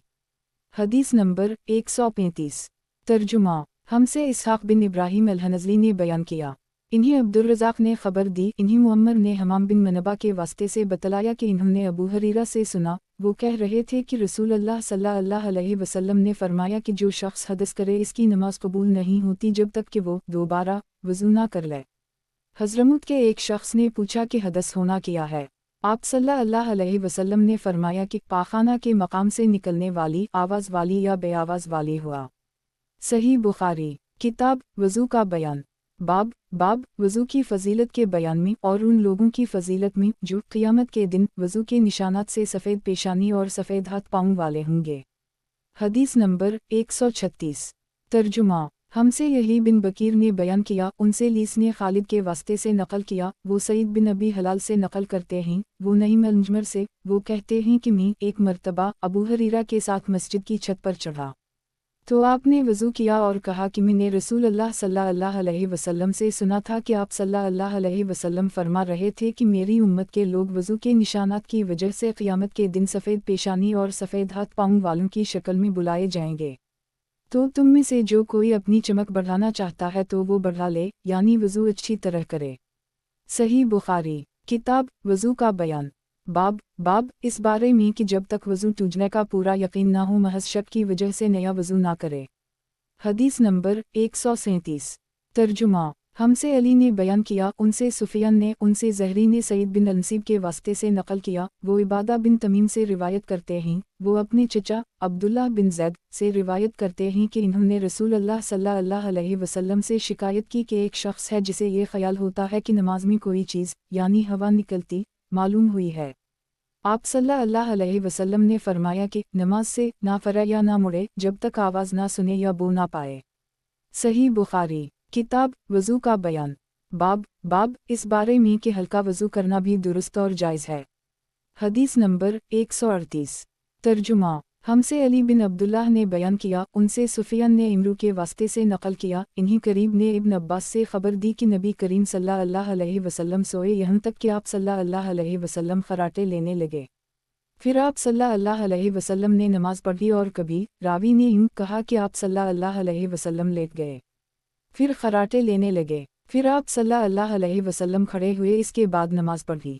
حدیث نمبر 135۔ ترجمہ، ہم سے اسحاق بن ابراہیم الحنظلی نے بیان کیا، انہیں عبدالرزاق نے خبر دی، انہیں معمر نے حمام بن منبہ کے واسطے سے بتلایا کہ انہوں نے ابو ہریرہ سے سنا، وہ کہہ رہے تھے کہ رسول اللہ صلی اللہ علیہ وسلم نے فرمایا کہ جو شخص حدث کرے اس کی نماز قبول نہیں ہوتی جب تک کہ وہ دوبارہ وضو نہ کر لے۔ حضرموت کے ایک شخص نے پوچھا کہ حدث ہونا کیا ہے؟ آپ صلی اللہ علیہ وسلم نے فرمایا کہ پاخانہ کے مقام سے نکلنے والی آواز والی یا بے آواز والی ہوا۔ صحیح بخاری، کتاب وضو کا بیان، باب وضو کی فضیلت کے بیان میں اور ان لوگوں کی فضیلت میں جو قیامت کے دن وضو کے نشانات سے سفید پیشانی اور سفید ہاتھ پاؤں والے ہوں گے۔ حدیث نمبر 136۔ ترجمہ، ہم سے یحییٰ بن بکیر نے بیان کیا، ان سے لیث نے خالد کے واسطے سے نقل کیا، وہ سعید بن ابی حلال سے نقل کرتے ہیں، وہ نعیم المجمر سے، وہ کہتے ہیں کہ میں ایک مرتبہ ابو ہریرہ کے ساتھ مسجد کی چھت پر چڑھا تو آپ نے وضو کیا اور کہا کہ میں نے رسول اللہ صلی اللہ علیہ وسلم سے سنا تھا کہ آپ صلی اللہ علیہ وسلم فرما رہے تھے کہ میری امت کے لوگ وضو کے نشانات کی وجہ سے قیامت کے دن سفید پیشانی اور سفید ہاتھ پاؤں والوں کی شکل میں بلائے جائیں گے، تو تم میں سے جو کوئی اپنی چمک بڑھانا چاہتا ہے تو وہ بڑھا لے، یعنی وضو اچھی طرح کرے۔ صحیح بخاری، کتاب وضو کا بیان، باب اس بارے میں کہ جب تک وضو ٹوٹنے کا پورا یقین نہ ہو محض شک کی وجہ سے نیا وضو نہ کرے۔ حدیث نمبر 137۔ ترجمہ، ہم سے علی نے بیان کیا، ان سے سفیان نے، ان سے زہری نے سعید بن النصیب کے واسطے سے نقل کیا، وہ عبادہ بن تمیم سے روایت کرتے ہیں، وہ اپنے چچا عبداللہ بن زید سے روایت کرتے ہیں کہ انہوں نے رسول اللہ صلی اللہ علیہ وسلم سے شکایت کی کہ ایک شخص ہے جسے یہ خیال ہوتا ہے کہ نماز میں کوئی چیز یعنی ہوا نکلتی معلوم ہوئی ہے۔ آپ صلی اللہ علیہ وسلم نے فرمایا کہ نماز سے نہ فرے یا نہ مڑے جب تک آواز نہ سنے یا بو نہ پائے۔ صحیح بخاری، کتاب وضو کا بیان، باب اس بارے میں کہ ہلکا وضو کرنا بھی درست اور جائز ہے۔ حدیث نمبر 138۔ ترجمہ، ہم سے علی بن عبداللہ نے بیان کیا، ان سے سفیان نے امرو کے واسطے سے نقل کیا، انہی قریب نے ابن عباس سے خبر دی کہ نبی کریم صلی اللہ علیہ وسلم سوئے یہاں تک کہ آپ صلی اللہ علیہ وسلم خراٹے لینے لگے، پھر آپ صلی اللہ علیہ وسلم نے نماز پڑھی اور کبھی راوی نے یوں کہا کہ آپ صلی اللہ علیہ وسلم لیٹ گئے، پھر خراٹے لینے لگے، پھر آپ صلی اللہ علیہ وسلم کھڑے ہوئے، اس کے بعد نماز پڑھی۔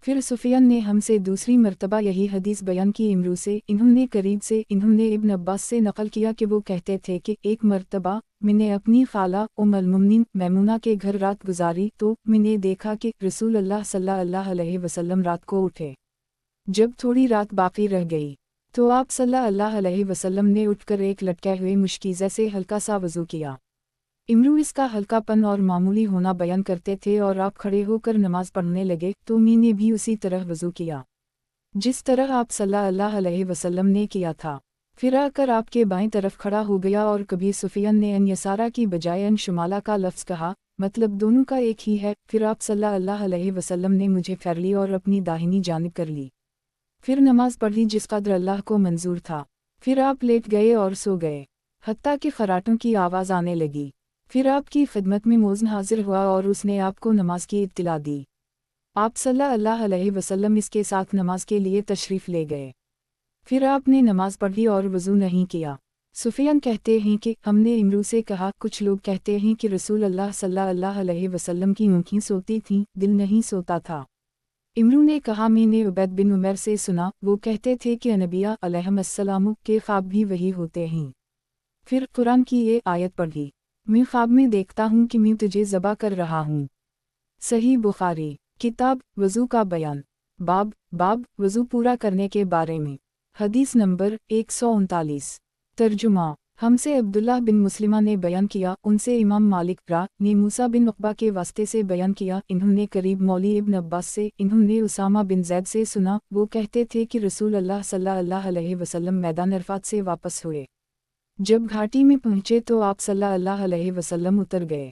پھر سفیان نے ہم سے دوسری مرتبہ یہی حدیث بیان کی امرو سے، انہوں نے قریب سے، انہوں نے ابن عباس سے نقل کیا کہ وہ کہتے تھے کہ ایک مرتبہ میں نے اپنی خالہ ام المؤمنین میمونہ کے گھر رات گزاری تو میں نے دیکھا کہ رسول اللہ صلی اللہ علیہ وسلم رات کو اٹھے، جب تھوڑی رات باقی رہ گئی تو آپ صلی اللہ علیہ وسلم نے اٹھ کر ایک لٹکے ہوئے مشکیزے سے ہلکا سا وضو کیا۔ امرو اس کا ہلکا پن اور معمولی ہونا بیان کرتے تھے، اور آپ کھڑے ہو کر نماز پڑھنے لگے تو میں نے بھی اسی طرح وضو کیا جس طرح آپ صلی اللہ علیہ وسلم نے کیا تھا، پھر آ کر آپ کے بائیں طرف کھڑا ہو گیا، اور کبھی سفیان نے ان یسارہ کی بجائے ان شمالہ کا لفظ کہا، مطلب دونوں کا ایک ہی ہے، پھر آپ صلی اللہ علیہ وسلم نے مجھے پھیر لی اور اپنی داہنی جانب کر لی، پھر نماز پڑھی جس قدر اللہ کو منظور تھا، پھر آپ لیٹ گئے اور سو گئے حتیٰ کہ خراٹوں کی آواز آنے لگی، پھر آپ کی خدمت میں مؤذن حاضر ہوا اور اس نے آپ کو نماز کی اطلاع دی، آپ صلی اللہ علیہ وسلم اس کے ساتھ نماز کے لیے تشریف لے گئے، پھر آپ نے نماز پڑھی اور وضو نہیں کیا۔ سفیان کہتے ہیں کہ ہم نے امرو سے کہا، کچھ لوگ کہتے ہیں کہ رسول اللہ صلی اللہ علیہ وسلم کی آنکھیں سوتی تھیں، دل نہیں سوتا تھا۔ امرو نے کہا، میں نے عبید بن عمر سے سنا، وہ کہتے تھے کہ انبیاء علیہم السلام کے خواب بھی وہی ہوتے ہیں۔ پھر قرآن کی یہ آیت پڑھی، میں خواب میں دیکھتا ہوں کہ میں تجھے ذبح کر رہا ہوں۔ صحیح بخاری، کتاب وضو کا بیان، باب وضو پورا کرنے کے بارے میں۔ حدیث نمبر 139۔ ترجمہ، ہم سے عبداللہ بن مسلمہ نے بیان کیا، ان سے امام مالک نے موسیٰ بن عقبہ کے واسطے سے بیان کیا، انہوں نے قریب مولی ابن عباس سے، انہوں نے اسامہ بن زید سے سنا، وہ کہتے تھے کہ رسول اللہ صلی اللہ علیہ وسلم میدان عرفات سے واپس ہوئے، جب گھاٹی میں پہنچے تو آپ صلی اللہ علیہ وسلم اتر گئے،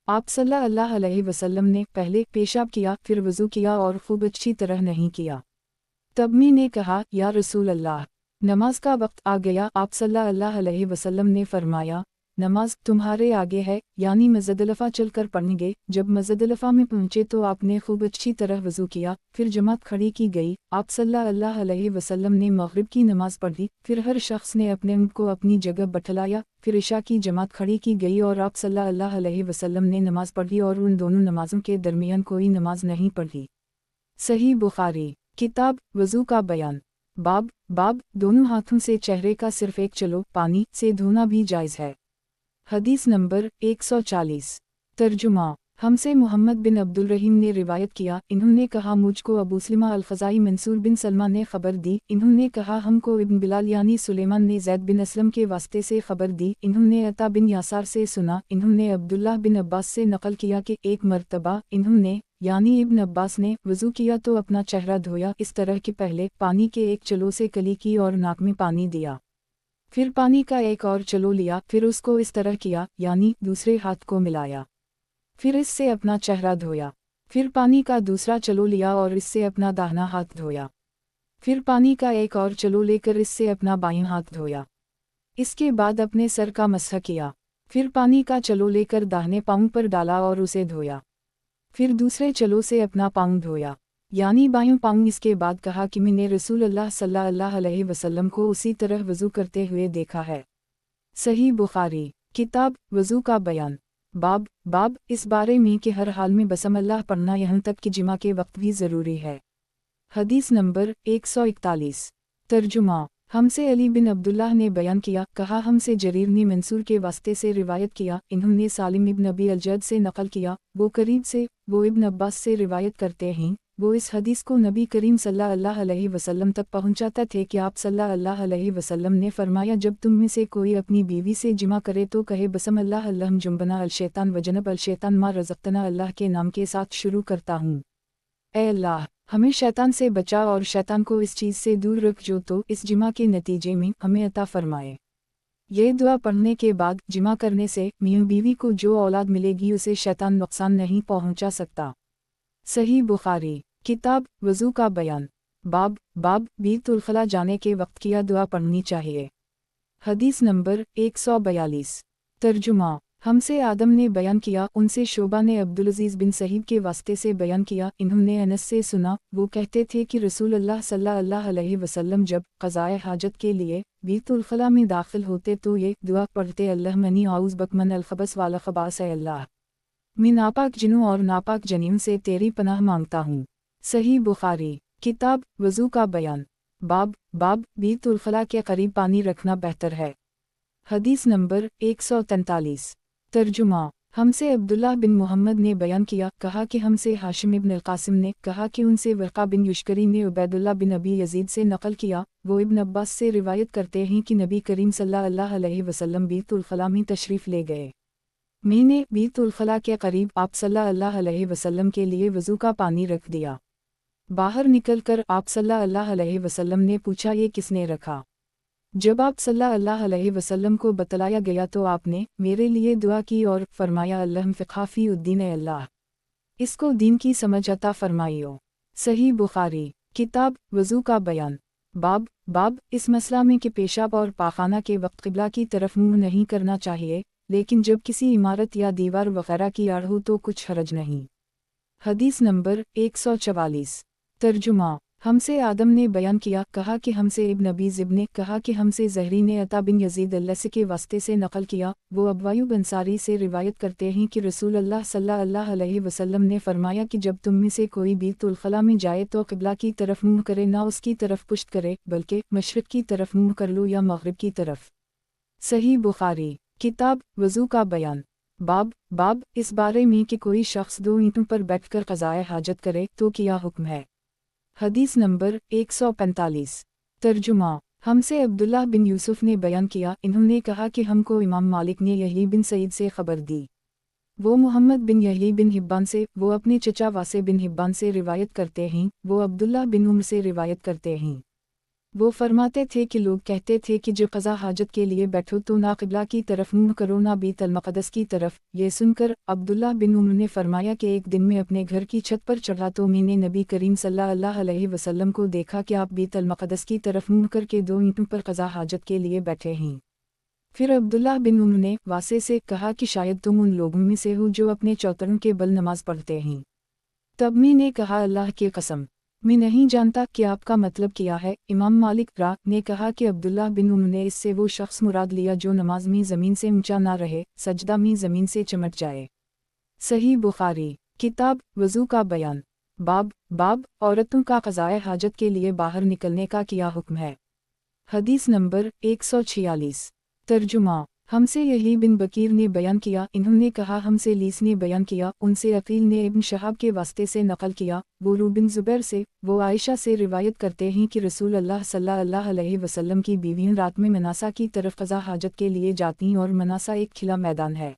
آپ صلی اللہ علیہ وسلم نے پہلے پیشاب کیا، پھر وضو کیا اور خوب اچھی طرح نہیں کیا۔ तबमी ने कहा, या रसूल अल्लाह, नमाज का वक्त आ गया। आप सल्लल्लाहु अलैहि वसल्लम ने फरमाया, नमाज तुम्हारे आगे है, यानी मस्जिद-ए-अक़सा चलकर पढ़ेंगे। जब मस्जिद-ए-अक़सा में पहुँचे तो आपने खूब अच्छी तरह वज़ू किया, फिर जमात खड़ी की गई। आप सल्लल्लाहु अलैहि वसल्लम ने मग़रिब की नमाज़ पढ़ी, फिर हर शख्स ने अपने ऊँट को अपनी जगह बैठाया, फिर इशा की जमात खड़ी की गई और आप सल्लल्लाहु अलैहि वसल्लम ने नमाज़ पढ़ी और उन दोनों नमाज़ों के दरमियान कोई नमाज नहीं पढ़ी। सही बुखारी किताब वज़ू का बयान। बाब दोनों हाथों से चेहरे का सिर्फ एक चलो पानी से धोना भी जायज़ है। हदीस नंबर 140। तर्जुमा। हमसे मोहम्मद बिन अब्दुल रहीम ने रिवायत किया, इन्होंने कहा मुझको अबू सलमा अल-ख़ज़ाई मंसूर बिन सलमा ने ख़बर दी, इन्होंने कहा हमको इब्न बिलाल यानी सुलेमान ने ज़ैद बिन असलम के वास्ते से ख़बर दी, इन्होंने अता बिन यासार से सुना, इन्होंने अब्दुल्लाह बिन अब्बास से नक़ल किया कि एक मरतबा इन्होंने यानी इब्न अब्बास ने वज़ू किया तो अपना चेहरा धोया इस तरह कि पहले पानी के एक चलो से कली की और नाक में पानी दिया, फिर पानी का एक और चलो लिया, फिर उसको इस तरह किया यानी दूसरे हाथ को मिलाया, फिर इससे अपना चेहरा धोया, फिर पानी का दूसरा चलो लिया और इससे अपना दाहिना हाथ धोया, फिर पानी का एक और चलो लेकर इससे अपना बायां हाथ धोया, इसके बाद अपने सर का मसह किया, फिर पानी का चलो लेकर दाहिने पाँव पर डाला और उसे धोया, फिर दूसरे चलो से अपना पाँव धोया यानी बायों पाँव। इसके बाद कहा कि मैंने रसूलुल्लाह सल्लल्लाहु अलैहि वसल्लम को उसी तरह वज़ू करते हुए देखा है। सही बुखारी किताब वज़ू का बयान। बाब इस बारे में कि हर हाल में बसमिल्लाह पढ़ना यहाँ तक कि जिमा के वक्त भी ज़रूरी है। हदीस नंबर 141। तर्जुमा। हमसे अली बिन अब्दुल्लाह ने बयान किया, कहा हमसे जरीर ने मंसूर के वास्ते से रिवायत किया, इन्होंने सालिम इब्न अबी अल-जद से नक़ल किया, वो करीब से, वो इब्न अब्बास से रिवायत करते हैं, वो इस हदीस को नबी करीम सल्लल्लाहु अलैहि वसल्लम तक पहुँचाते थे कि आप सल्लल्लाहु अलैहि वसल्लम ने फरमाया, जब तुम में से कोई अपनी बीवी से जिमा करे तो कहे बसमिल्लाह अल्लाहुम्मा जुम्बना अल-शैतान वजनब अल-शैतान मा रज़क़तना, अल्लाह के नाम के साथ शुरू करता हूँ, ऐ अल्लाह हमें शैतान से बचा और शैतान को इस चीज़ से दूर रख जो तो इस जिमा के नतीजे में हमें अता फरमाए। ये दुआ पढ़ने के बाद जिमा करने से मियाँ बीवी को जो औलाद मिलेगी उसे शैतान नुकसान नहीं पहुँचा सकता। सही बुखारी किताब वज़ू का बयान। बाब बीतुल खला जाने के वक्त किया दुआ पढ़नी चाहिए। हदीस नंबर 142। तर्जुमा। हमसे आदम ने बयान किया, उनसे शोबा ने अब्दुल अज़ीज़ बिन सहीब के वास्ते से बयान किया, इन्होंने अनस से सुना, वो कहते थे कि रसूलुल्लाह सल्लल्लाहु अलैहि वसल्लम जब क़ज़ाए हाजत के लिए बीतुल खला में दाखिल होते तो ये दुआ पढ़ते, अल्लाहुम्मा औज़ु बिक मिनल ख़बस वल ख़बाइस, अल्लाह मैं नापाक जिनों और नापाक जनियों से तेरी पनाह मांगता हूँ। सही बुखारी किताब वज़ू का बयान। बाब बीतुल खला के करीब पानी रखना बेहतर है। हदीस नंबर 143। तर्जुमा। हमसे अब्दुल्लाह बिन मोहम्मद ने बयान किया, कहा कि हमसे हाशिम इब्न अल-क़ासिम ने कहा कि उनसे वर्क़ा बिन युशकरी ने उबैदुल्लाह बिन अबी यज़ीद से नक़ल किया, वो इब्न अब्बास से रिवायत करते हैं कि नबी करीम सल्लल्लाहु अलैहि वसल्लम बीतुल खला में तशरीफ़ ले गए। मैंने बीतुल खला के करीब आप सल्लल्लाहु अलैहि वसल्लम के लिए वज़ू का पानी रख दिया। बाहर निकलकर आप सल्लल्लाहु अलैहि वसल्लम ने पूछा, ये किसने रखा? जब आप सल्लल्लाहु अलैहि वसल्लम को बतलाया गया तो आपने मेरे लिए दुआ की और फरमाया, अल्लाहुम्मा फ़िक़्हा फ़ी उद्दीन, अल्लाह इसको दीन की समझ अता फरमाइयो। सही बुखारी किताब वज़ू का बयान। बाब इस मसला में कि पेशाब और पाखाना के वक्त क़िबला की तरफ मुँह नहीं करना चाहिए, लेकिन जब किसी इमारत या दीवार वग़ैरह की आड़ हो तो कुछ हरज नहीं। हदीस नंबर 144। तर्जुमा। हमसे आदम ने बयान किया, कहा कि हमसे इब्न अबी ज़िब ने कहा कि हमसे ज़हरी ने अता बिन यज़ीद अल-लैसी के वास्ते से नक़ल किया, वो अबू अय्यूब अंसारी से रिवायत करते हैं कि रसूलुल्लाह सल्लल्लाहु अलैहि वसल्लम ने फरमाया कि जब तुम में से कोई बीतुल खला में जाए तो क़िबला की तरफ मुँह करे, ना उसकी तरफ पुश्त करे, बल्कि मशरिक़ की तरफ मुँह कर लो या मग़रिब की तरफ। सही बुखारी किताब वज़ू का बयान। बाब इस बारे में कि कोई शख्स दो ईंटों पर बैठकर क़ज़ाए हाजत करे तो क्या हुक्म है। हदीस नंबर 145। तर्जुमा। हमसे अब्दुल्लाह बिन यूसुफ ने बयान किया, इन्होंने कहा कि हमको इमाम मालिक ने यही बिन सईद से ख़बर दी, वो मोहम्मद बिन यही बिन हिब्बान से, वो अपने चचा वासे बिन हिब्बान से रिवायत करते हैं, वो अब्दुल्लाह बिन उम्र से रिवायत करते हैं, وہ فرماتے تھے کہ لوگ کہتے تھے کہ جو قضا حاجت کے لیے بیٹھو تو نہ قبلہ کی طرف منہ کرو نہ بیت المقدس کی طرف۔ یہ سن کر عبداللہ بن عمر نے فرمایا کہ ایک دن میں اپنے گھر کی چھت پر چڑھا تو میں نے نبی کریم صلی اللہ علیہ وسلم کو دیکھا کہ آپ بیت المقدس کی طرف منہ کر کے 2 اینٹوں پر قضا حاجت کے لیے بیٹھے ہیں۔ پھر عبداللہ بن عمر نے واسع سے کہا کہ شاید تم ان لوگوں میں سے ہو جو اپنے چوتروں کے بل نماز پڑھتے ہیں۔ تب میں نے کہا اللہ کی قسم میں نہیں جانتا کہ آپ کا مطلب کیا ہے۔ امام مالک نے کہا کہ عبداللہ بن عمر نے اس سے وہ شخص مراد لیا جو نماز میں زمین سے اونچا نہ رہے، سجدہ میں زمین سے چمٹ جائے۔ صحیح بخاری کتاب وضو کا بیان باب عورتوں کا قضائے حاجت کے لیے باہر نکلنے کا کیا حکم ہے۔ حدیث نمبر 146 ترجمہ ہم سے یحییٰ بن بکیر نے بیان کیا، انہوں نے کہا ہم سے لیث نے بیان کیا، ان سے عقیل نے ابن شہاب کے واسطے سے نقل کیا، وہ عروہ بن زبیر سے، وہ عائشہ سے روایت کرتے ہیں کہ رسول اللہ صلی اللہ علیہ وسلم کی بیویاں رات میں مناسا کی طرف قضا حاجت کے لیے جاتی اور مناسا ایک کھلا میدان ہے۔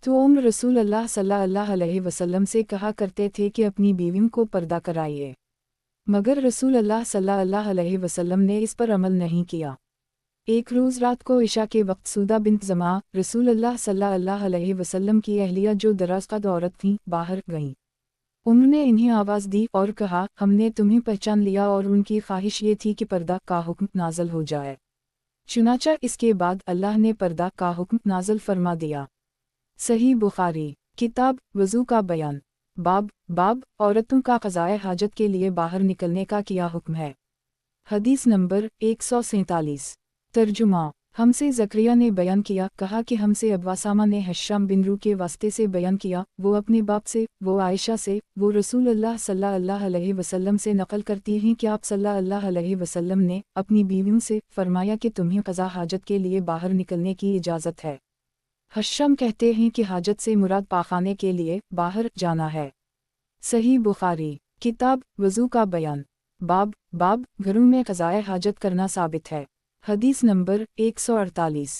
تو عمر رسول اللہ صلی اللہ علیہ وسلم سے کہا کرتے تھے کہ اپنی بیویوں کو پردہ کرائیے، مگر رسول اللہ صلی اللہ علیہ وسلم نے اس پر عمل نہیں کیا۔ ایک روز رات کو عشاء کے وقت سودہ بنت زمعہ رسول اللہ صلی اللہ علیہ وسلم کی اہلیہ جو دراز قد عورت تھیں باہر گئیں۔ انہوں نے انہیں آواز دی اور کہا ہم نے تمہیں پہچان لیا، اور ان کی خواہش یہ تھی کہ پردہ کا حکم نازل ہو جائے، چنانچہ اس کے بعد اللہ نے پردہ کا حکم نازل فرما دیا۔ صحیح بخاری کتاب وضو کا بیان باب عورتوں کا قضائے حاجت کے لیے باہر نکلنے کا کیا حکم ہے۔ حدیث نمبر 147 ترجمہ ہم سے زکریا نے بیان کیا، کہا کہ ہم سے ابو اسامہ نے ہشام بن روح کے واسطے سے بیان کیا، وہ اپنے باپ سے، وہ عائشہ سے، وہ رسول اللہ صلی اللہ علیہ وسلم سے نقل کرتی ہیں کہ آپ صلی اللہ علیہ وسلم نے اپنی بیویوں سے فرمایا کہ تمہیں قضا حاجت کے لیے باہر نکلنے کی اجازت ہے۔ ہشام کہتے ہیں کہ حاجت سے مراد پاخانے کے لیے باہر جانا ہے۔ صحیح بخاری کتاب وضو کا بیان باب گھروں میں قضائے حاجت کرنا ثابت ہے۔ حدیث نمبر 148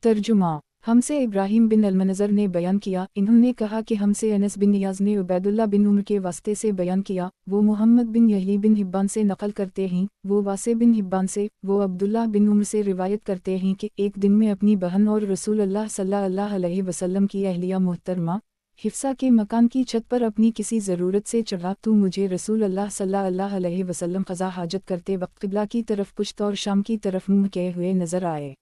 ترجمہ ہم سے ابراہیم بن المنذر نے بیان کیا، انہوں نے کہا کہ ہم سے انس بن نیاز نے عبیداللہ بن عمر کے واسطے سے بیان کیا، وہ محمد بن یحییٰ بن حبان سے نقل کرتے ہیں، وہ واسع بن حبان سے، وہ عبداللہ بن عمر سے روایت کرتے ہیں کہ ایک دن میں اپنی بہن اور رسول اللہ صلی اللہ علیہ وسلم کی اہلیہ محترمہ حفصہ کے مکان کی چھت پر اپنی کسی ضرورت سے چڑھا تو مجھے رسول اللہ صلی اللہ علیہ وسلم قضا حاجت کرتے وقت قبلہ کی طرف پشت اور شام کی طرف منہ کیے ہوئے نظر آئے۔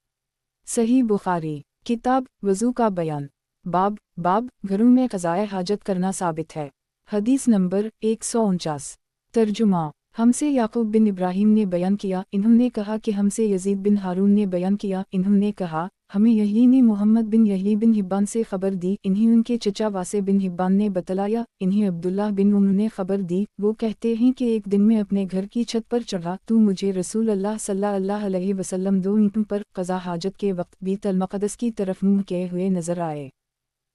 صحیح بخاری کتاب وضو کا بیان باب گھروں میں قضائے حاجت کرنا ثابت ہے۔ حدیث نمبر 149 ترجمہ ہم سے یعقوب بن ابراہیم نے بیان کیا، انہوں نے کہا کہ ہم سے یزید بن ہارون نے بیان کیا، انہوں نے کہا ہمیں یحییٰ نے محمد بن یحییٰ بن حبان سے خبر دی، انہیں ان کے چچا واسع بن حبان نے بتلایا، انہیں عبداللہ بن عمر نے خبر دی، وہ کہتے ہیں کہ ایک دن میں اپنے گھر کی چھت پر چڑھا تو مجھے رسول اللہ صلی اللہ علیہ وسلم 2 اینٹوں پر قضا حاجت کے وقت بیت المقدس کی طرف منہ کیے ہوئے نظر آئے۔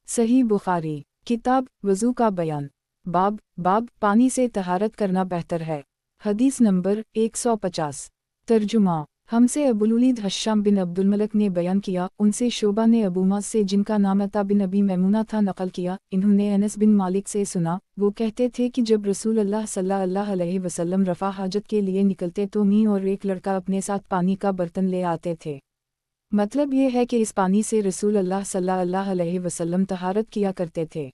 صحیح بخاری کتاب وضو کا بیان باب پانی سے طہارت کرنا بہتر ہے۔ حدیث نمبر 150 ترجمہ ہم سے ابوالولید ہشام بن عبد الملک نے بیان کیا، ان سے شعبہ نے ابو معاذ سے جن کا نام عطا بن ابی میمونہ تھا نقل کیا، انہوں نے انس بن مالک سے سنا، وہ کہتے تھے کہ جب رسول اللہ صلی اللہ علیہ وسلم رفع حاجت کے لیے نکلتے تو میں اور ایک لڑکا اپنے ساتھ پانی کا برتن لے آتے تھے۔ مطلب یہ ہے کہ اس پانی سے رسول اللہ صلی اللہ علیہ وسلم طہارت کیا کرتے تھے۔